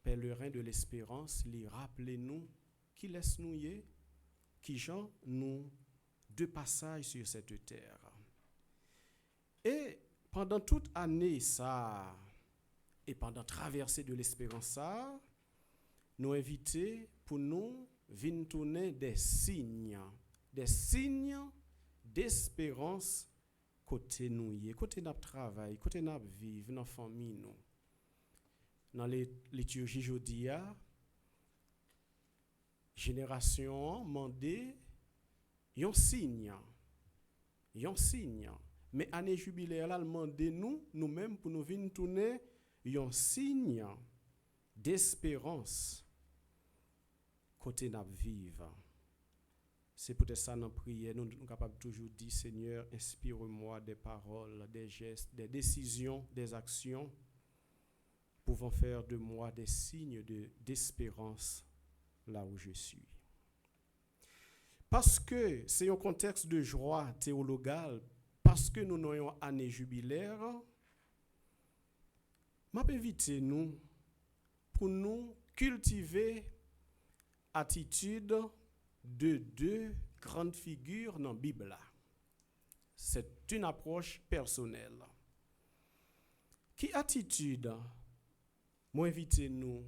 pèlerin de l'espérance, rappelez-nous qui laisse nous y, qui Jean nous de passage sur cette terre. Et pendant toute année ça, et pendant traversée de l'espérance ça, nous inviter pour nous venir tourner des signes d'espérance côté nous, côté notre travail, côté notre vivre, notre famille nous. Dans les liturgies jodia, génération mandé yon signe. Mais année jubilaire là demandé nous-mêmes pour nous venir tourner yon signe d'espérance côté n'a vivre. C'est peut-être ça dans prière nous sommes capables toujours dire Seigneur, inspire-moi des paroles, des gestes, des décisions, des actions pouvant faire de moi des signes d'espérance là où je suis. Parce que c'est un contexte de joie théologale, parce que nous avons une année jubilaire, je m'invite nous pour nous cultiver attitude de deux grandes figures dans la Bible. C'est une approche personnelle. Qui attitude moi invite nous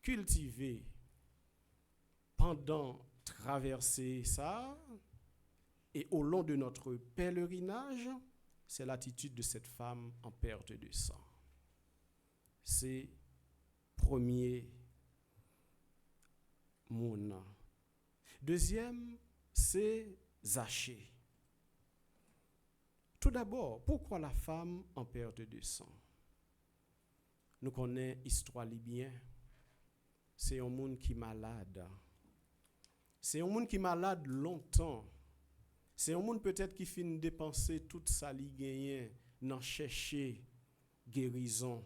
cultiver pendant traverser ça et au long de notre pèlerinage, c'est l'attitude de cette femme en perte de sang. C'est premier monde. Deuxième, c'est Zachée. Tout d'abord, pourquoi la femme en perte de sang? Nous connaissons l'histoire libyenne. C'est un monde qui est malade. C'est un monde qui est malade longtemps. C'est un monde peut-être qui finit de dépenser toute sa vie gagnée dans chercher guérison.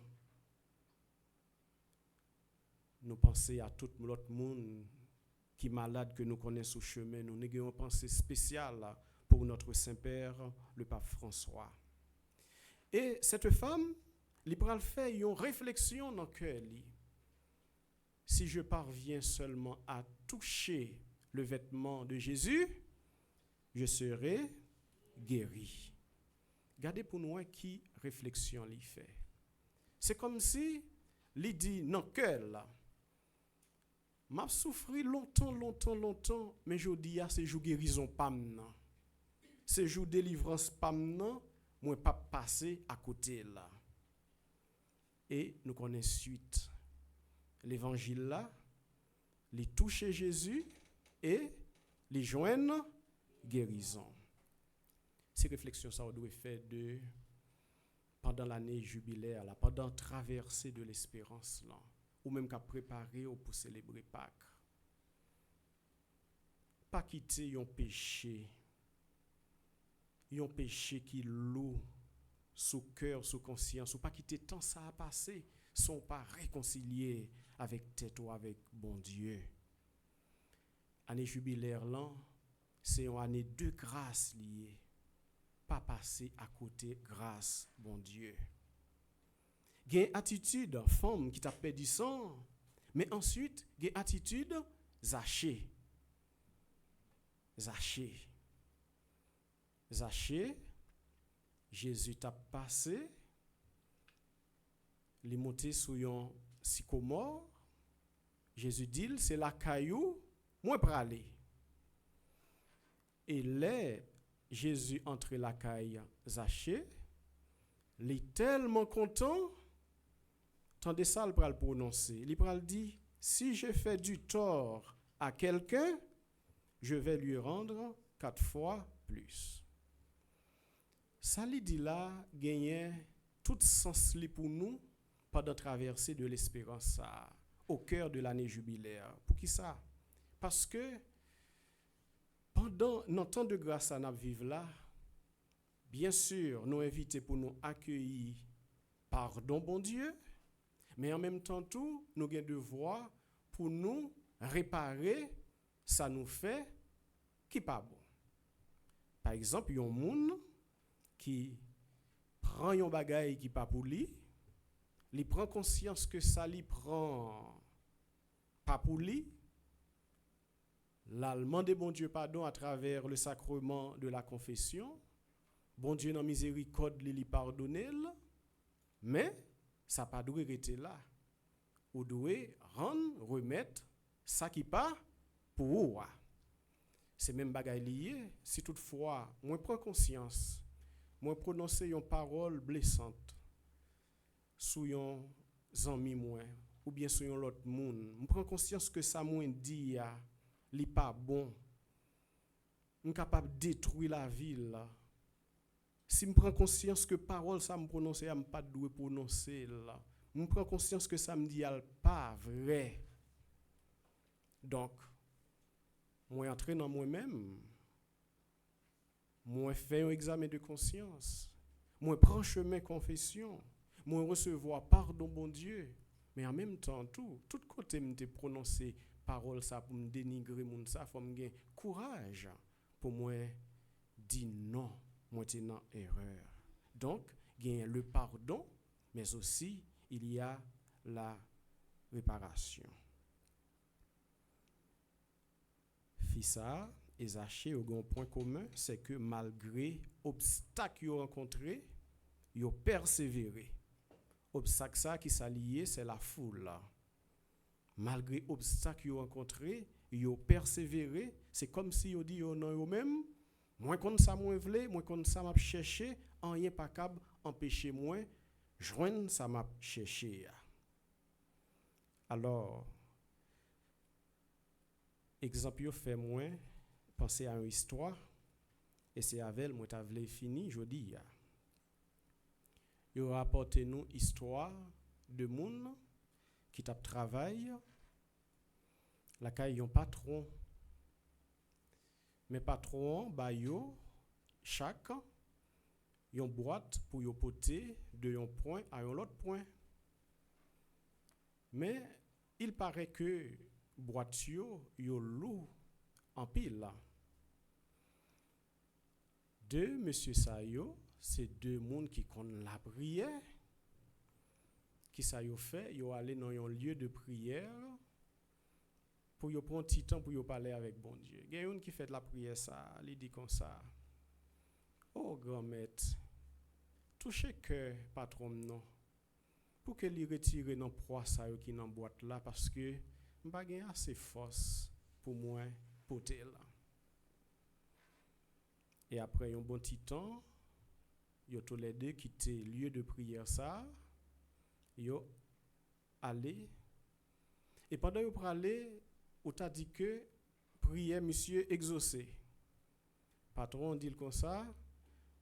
Nous pensons à tout l'autre monde qui est malade que nous connaissons au chemin. Nous avons une pensée spéciale pour notre Saint-Père, le pape François. Et cette femme, elle peut faire une réflexion dans le cœur. Si je parviens seulement à toucher le vêtement de Jésus, je serai guéri. Regardez pour nous qui réflexion il fait. C'est comme si il dit dans le cœur, m'a souffri longtemps, mais je dis à ces jours guérison pas maintenant. Ces jours délivrance pas maintenant, moi pas passer à côté là. Et nous connaissons suite. L'évangile là, les toucher Jésus et les joindre guérison. Ces réflexions ça on doit faire de pendant l'année jubilaire là, pendant traversée de l'espérance là, ou même qu'à préparer pour célébrer Pâques. Pas quitter un péché qui lourd sous cœur, sous conscience, ou pas quitter tant ça a passé, sont pas réconciliés avec tête ou avec bon Dieu. Année jubilaire là, c'est une année de grâce liée, pas passer à côté grâce bon Dieu. Il y a une attitude femme qui t'a perdu sang, mais ensuite il y a une attitude Zachée. Jésus t'a passé, il est monté sur un sycomore. Jésus dit, c'est la caillou, moi pour aller. Et là, Jésus entre la caille Zachée, il est tellement content, tandis ça, il va le prononcer. Il va le dire, si j'ai fait du tort à quelqu'un, je vais lui rendre 4 fois plus. Ça lui dit là, gagner tout sens pour nous pendant la traversée de l'espérance au cœur de l'année jubilaire. Pour qui ça? Parce que pendant notre temps de grâce à nous vivre là, bien sûr, nous invitons pour nous accueillir pardon, bon Dieu, mais en même temps tout, nous avons devoir pour nous réparer ça nous fait qui pas bon. Par exemple, il y a un monde qui prend un bagage qui pas pour lui, il prend conscience que ça lui prend pas pour lui, l'allemand de bon Dieu pardon à travers le sacrement de la confession, bon Dieu dans miséricorde lui pardonner, mais ça pas doit rester là. Ou doit remettre ça qui pas pour vous. C'est même bagay lié. Si toutefois, moi prends conscience, moi prononcer une parole blessante sur un ami moi ou bien sur un autre monde, je prends conscience que ça moi dit li pas bon. Je suis capable de détruire la ville. Si je prends conscience que parole ça me prononcer, je pas doué prononcer là. Je prends conscience que ça me dit pas vrai. Donc moi entrer dans moi-même, moi faire un examen de conscience, moi prendre chemin confession, moi recevoir pardon bon Dieu, mais en même temps tout côté me te prononcer parole ça pour me dénigrer moun ça, faut me gagner courage pour moi dire non, moi t'es dans erreur. Donc gagner le pardon, mais aussi il y a la réparation. Fissa et Zachée ont un point commun, c'est que malgré obstacles qu'ils ont rencontrés, ils ont persévéré. Obstacle ça qui s'allié, c'est la foule. Malgré obstacles qu'ils ont rencontrés, ils ont persévéré. C'est comme si ils ont dit non eux-mêmes, moi comme ça moi vle, moi comme ça m'a cherché, rien pas capable empêcher moi joindre ça m'a cherché. Alors exemple fait moi penser à une histoire et c'est avec moi t'a vle fini jodi ya. Yo rapporte nous histoire de monde qui t'a travail la caille yon patron mais patron ba yo chaque yon boîte pour yo porter de yon point à yon autre point. Mais il paraît que boîte yo lourd en pile là. Deux monsieur Sayo, c'est deux monde qui connaissent la prière. Qui ça yo fait, yo aller dans un lieu de prière pour yo prendre petit temps pour yo parler avec bon Dieu. Il y a une qui fait la prière ça, il dit comme ça. Oh grand maître, touchez que patron non. Pour que lui retire dans proie ça yo qui dans boîte là parce que m'pa gen assez force pour moi porter là. Et après un bon petit temps, yo tous les deux quitté lieu de prière ça, yo aller et pendant yo pour aller, on t'a dit que prière monsieur exaucé. Patron dit comme ça,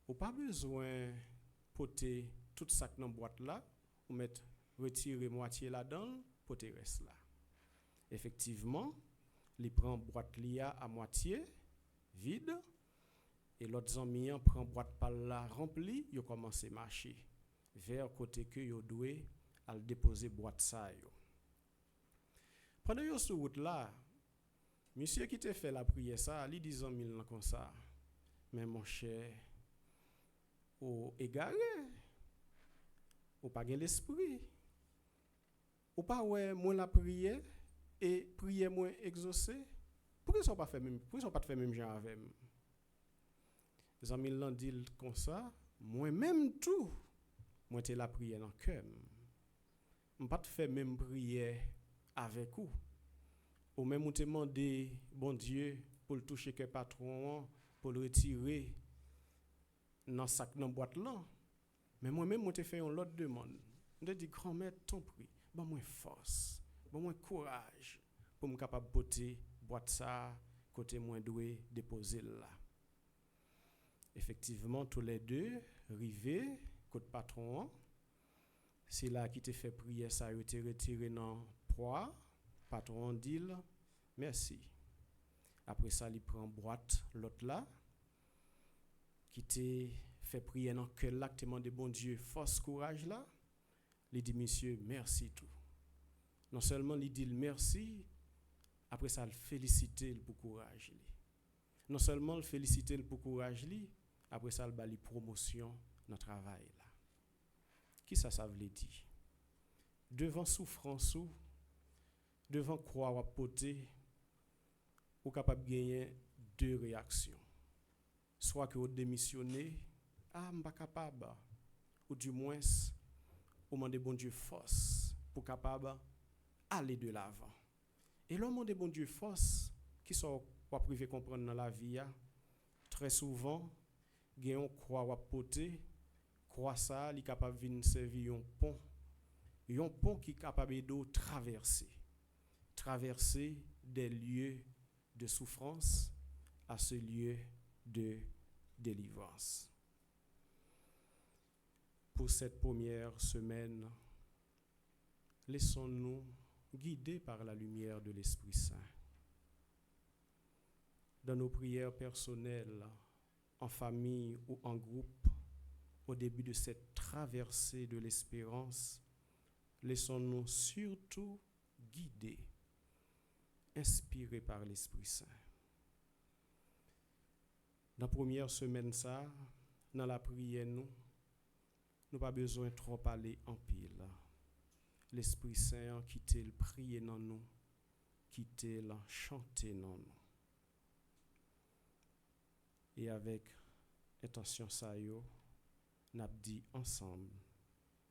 ou pas besoin porter tout ça dans boîte là, ou mettre retirer moitié là-dedans, porter reste là. Effectivement, il prend boîte lia à moitié vide et l'autre ami prend boîte par là remplie, il commence à marcher vers côté que yo doué à déposer boîte ça yo. Pendant yo sur route là, monsieur qui te fait la prière ça, lui dit amis là comme ça. Mais mon cher, ou égaré, ou pas gen l'esprit. Ou pas ouais moi la prière et prière moi exaucé. Pourquoi ça pas fait même, pourquoi ça pas fait même genre avec. Les amis l'ont dit comme ça, moi-même tout, moi te la prière dans cœur. Je pas faire même prière avec vous. Ou même te demander bon Dieu pour le toucher que patron pour le retirer dans sac dans boîte là. Mais moi-même moi te fait une autre demande. Je dis grand-mère ton prix, bon moi force, bon moi courage pour me capable porter boîte ça côté moins doué déposer là. Effectivement tous les deux arrivés côté patron. C'est là qui te fait prier ça a été retiré dans poids. Patron dit merci. Après ça il prend boîte l'autre là qui te fait prier dans cœur là, te demande bon Dieu force courage là. Il dit monsieur merci tout. Non seulement il dit merci, après ça il félicite pour courage li. Non seulement il félicite pour courage li, après ça il bali promotion dans travail là. Qui ça veut dire? Devant souffrance ou devant croix ou poter ou capable gagner deux réactions. Soit que vous démissionnez, m'pas capable, ou du moins ou demander bon Dieu force pour capable aller de l'avant. Et l'homme demande bon Dieu force qui sont pas privé comprendre dans la vie très souvent gagne croix ou poter croix ça li capable venir servir un pont qui capable de traverser des lieux de souffrance à ce lieu de délivrance. Pour cette première semaine, laissons-nous guider par la lumière de l'Esprit Saint. Dans nos prières personnelles, en famille ou en groupe, au début de cette traversée de l'espérance, laissons-nous surtout guider, inspirés par l'Esprit Saint. Dans la première semaine, ça, dans la prière, nous n'avons pas besoin de trop parler en pile. L'Esprit Saint quitte le prier dans nous, quitte le chanter dans nous. Et avec intention ça yo, n'a dit ensemble,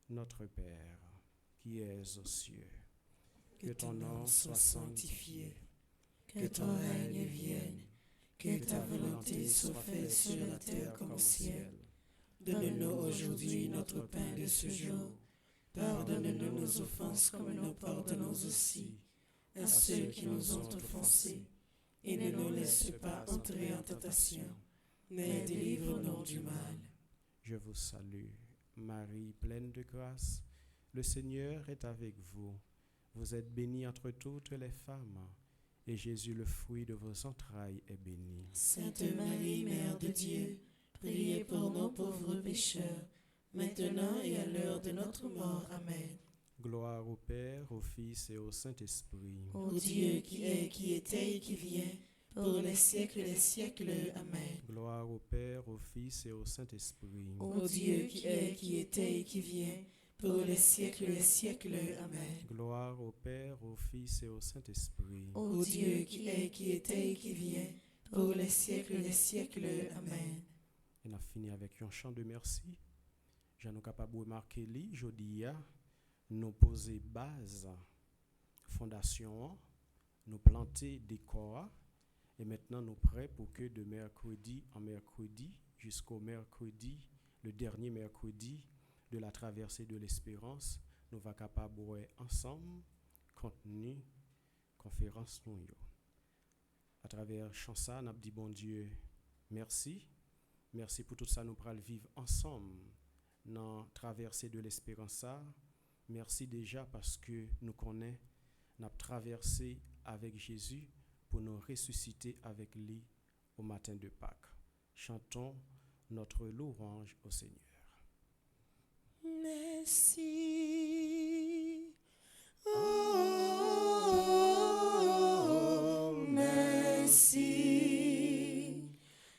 notre Père qui es aux cieux, que ton nom soit sanctifié, que ton règne vienne, que ta volonté soit faite sur la terre comme au ciel. Donne-nous aujourd'hui notre pain de ce jour. Pardonne-nous nos offenses comme nous pardonnons aussi à ceux qui nous ont offensés. Et ne nous laisse pas entrer en tentation, mais délivre-nous du mal. Je vous salue, Marie, pleine de grâce. Le Seigneur est avec vous. Vous êtes bénie entre toutes les femmes, et Jésus, le fruit de vos entrailles, est béni. Sainte Marie, Mère de Dieu, priez pour nos pauvres pécheurs, maintenant et à l'heure de notre mort. Amen. Gloire au Père, au Fils et au Saint-Esprit. Ô Dieu qui est, qui était et qui vient, pour les siècles des siècles. Amen. Gloire au Père, au Fils et au Saint-Esprit. Ô Dieu qui est, qui était et qui vient, pour les siècles des siècles. Amen. Gloire au Père, au Fils et au Saint-Esprit. Ô Dieu qui est, qui était et qui vient, pour les siècles des siècles. Amen. On a fini avec un chant de merci. J'en ai capable de remarquer li, jodi a, nous poser base, fondation, nous planter décor, et maintenant nous prêts pour que de mercredi en mercredi jusqu'au mercredi, le dernier mercredi de la traversée de l'espérance, nous va capable ensemble contenu conférence nous yo. À travers chansa, n'a dit bon Dieu merci. Merci pour tout ça nous pral vivre ensemble dans traversée de l'espérance. Merci déjà parce que nous connaissons n'a traversé avec Jésus pour nous ressusciter avec lui au matin de Pâques. Chantons notre louange au Seigneur. Merci. Oh, merci.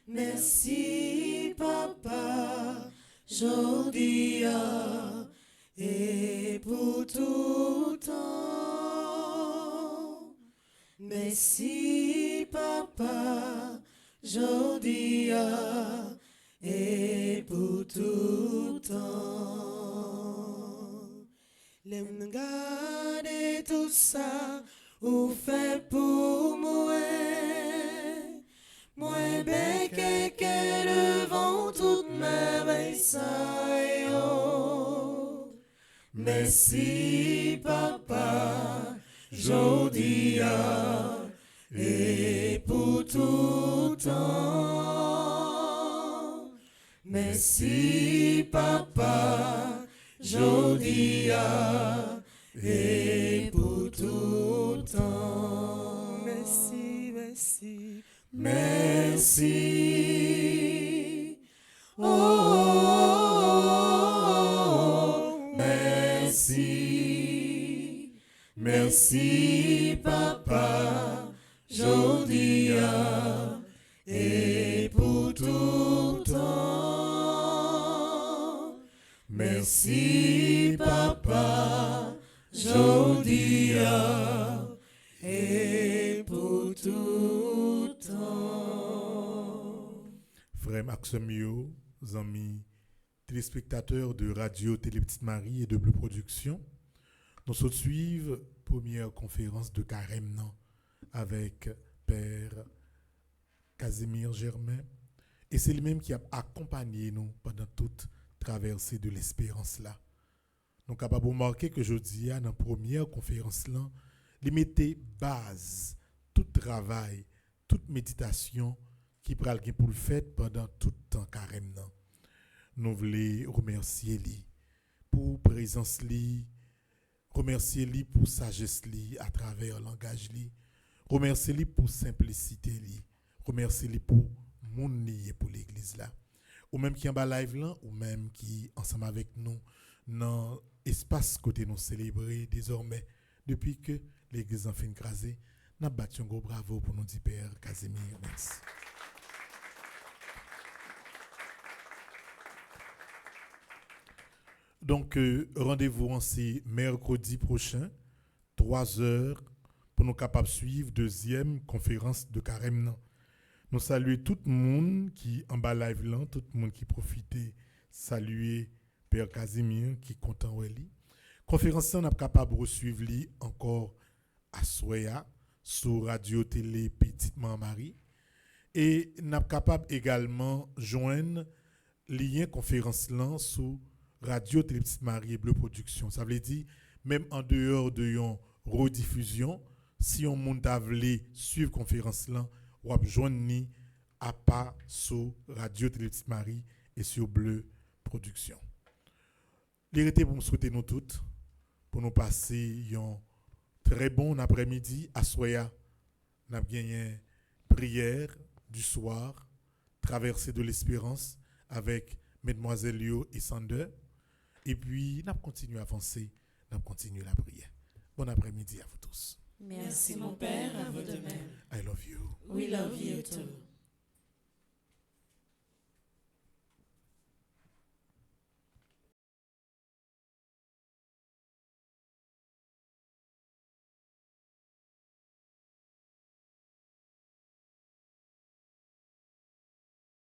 Merci, Papa, aujourd'hui et pour tout temps. Merci, Papa, aujourd'hui et pour tout temps. L'aime garder tout ça, ou fait pour moi. Moi, ben, que devant toute merveille, ça yo. Merci, papa, jodia, et pour tout temps. Merci, papa, jodia, et pour tout temps. Merci, merci. Merci. Oh, merci. Merci, papa, jodia, et pour tout temps. Merci, papa, jodia, et pour tout temps. Frère Maxime Yo, amis téléspectateurs de Radio Télé Petite Marie et de Bleu Production, nous suivons première conférence de carême non, avec Père Casimir Germain. Et c'est lui-même qui a accompagné nous pendant toute traversée de l'espérance là. Nous sommes capables de remarquer que jeudi, dans la première conférence là, il mettait base, tout travail, toute méditation qui pral gen pour le fait pendant tout le temps carême nan. Nous voulons remercier lui pour présence li, remercier lui pour sagesse li à travers langage li, remercier lui pour simplicité li, remercier lui pour moun li pour l'église là. Ou même qui en bas live là, ou même qui ensemble avec nous dans espace côté nous célébrer désormais depuis que l'église en fin crasé, n'a battu un gros bravo pour nous dire Père Casimir. Merci. Donc, rendez-vous en mercredi prochain, 3h, pour nous capables de suivre deuxième conférence de carême. Nous saluons tout le monde qui en bas live là, tout le monde qui profite, saluer Père Casimir qui est content de lui. Conférence, on est capable de suivre lui encore à Soya, sur Radio Télé Petite Marie. Et nous sommes capables également de joindre lien conférence là sur Radio Télé Petite Marie et Bleu Production. Ça veut dire, même en dehors de yon rediffusion, si on monte à suivre conférence là, ou joindre ni à pas sur Radio Télé Petite Marie et sur Bleu Production. L'hérité pour nous souhaiter nous toutes, pour nous passer un très bon après-midi à Soya. Nous avons gagné prière du soir, traversée de l'espérance avec Mesdemoiselles Lio et Sander. Et puis, nous continuons à avancer, nous continuons la prière. Bon après-midi à vous tous. Merci mon Père, à vous de même. I love you. We love you too.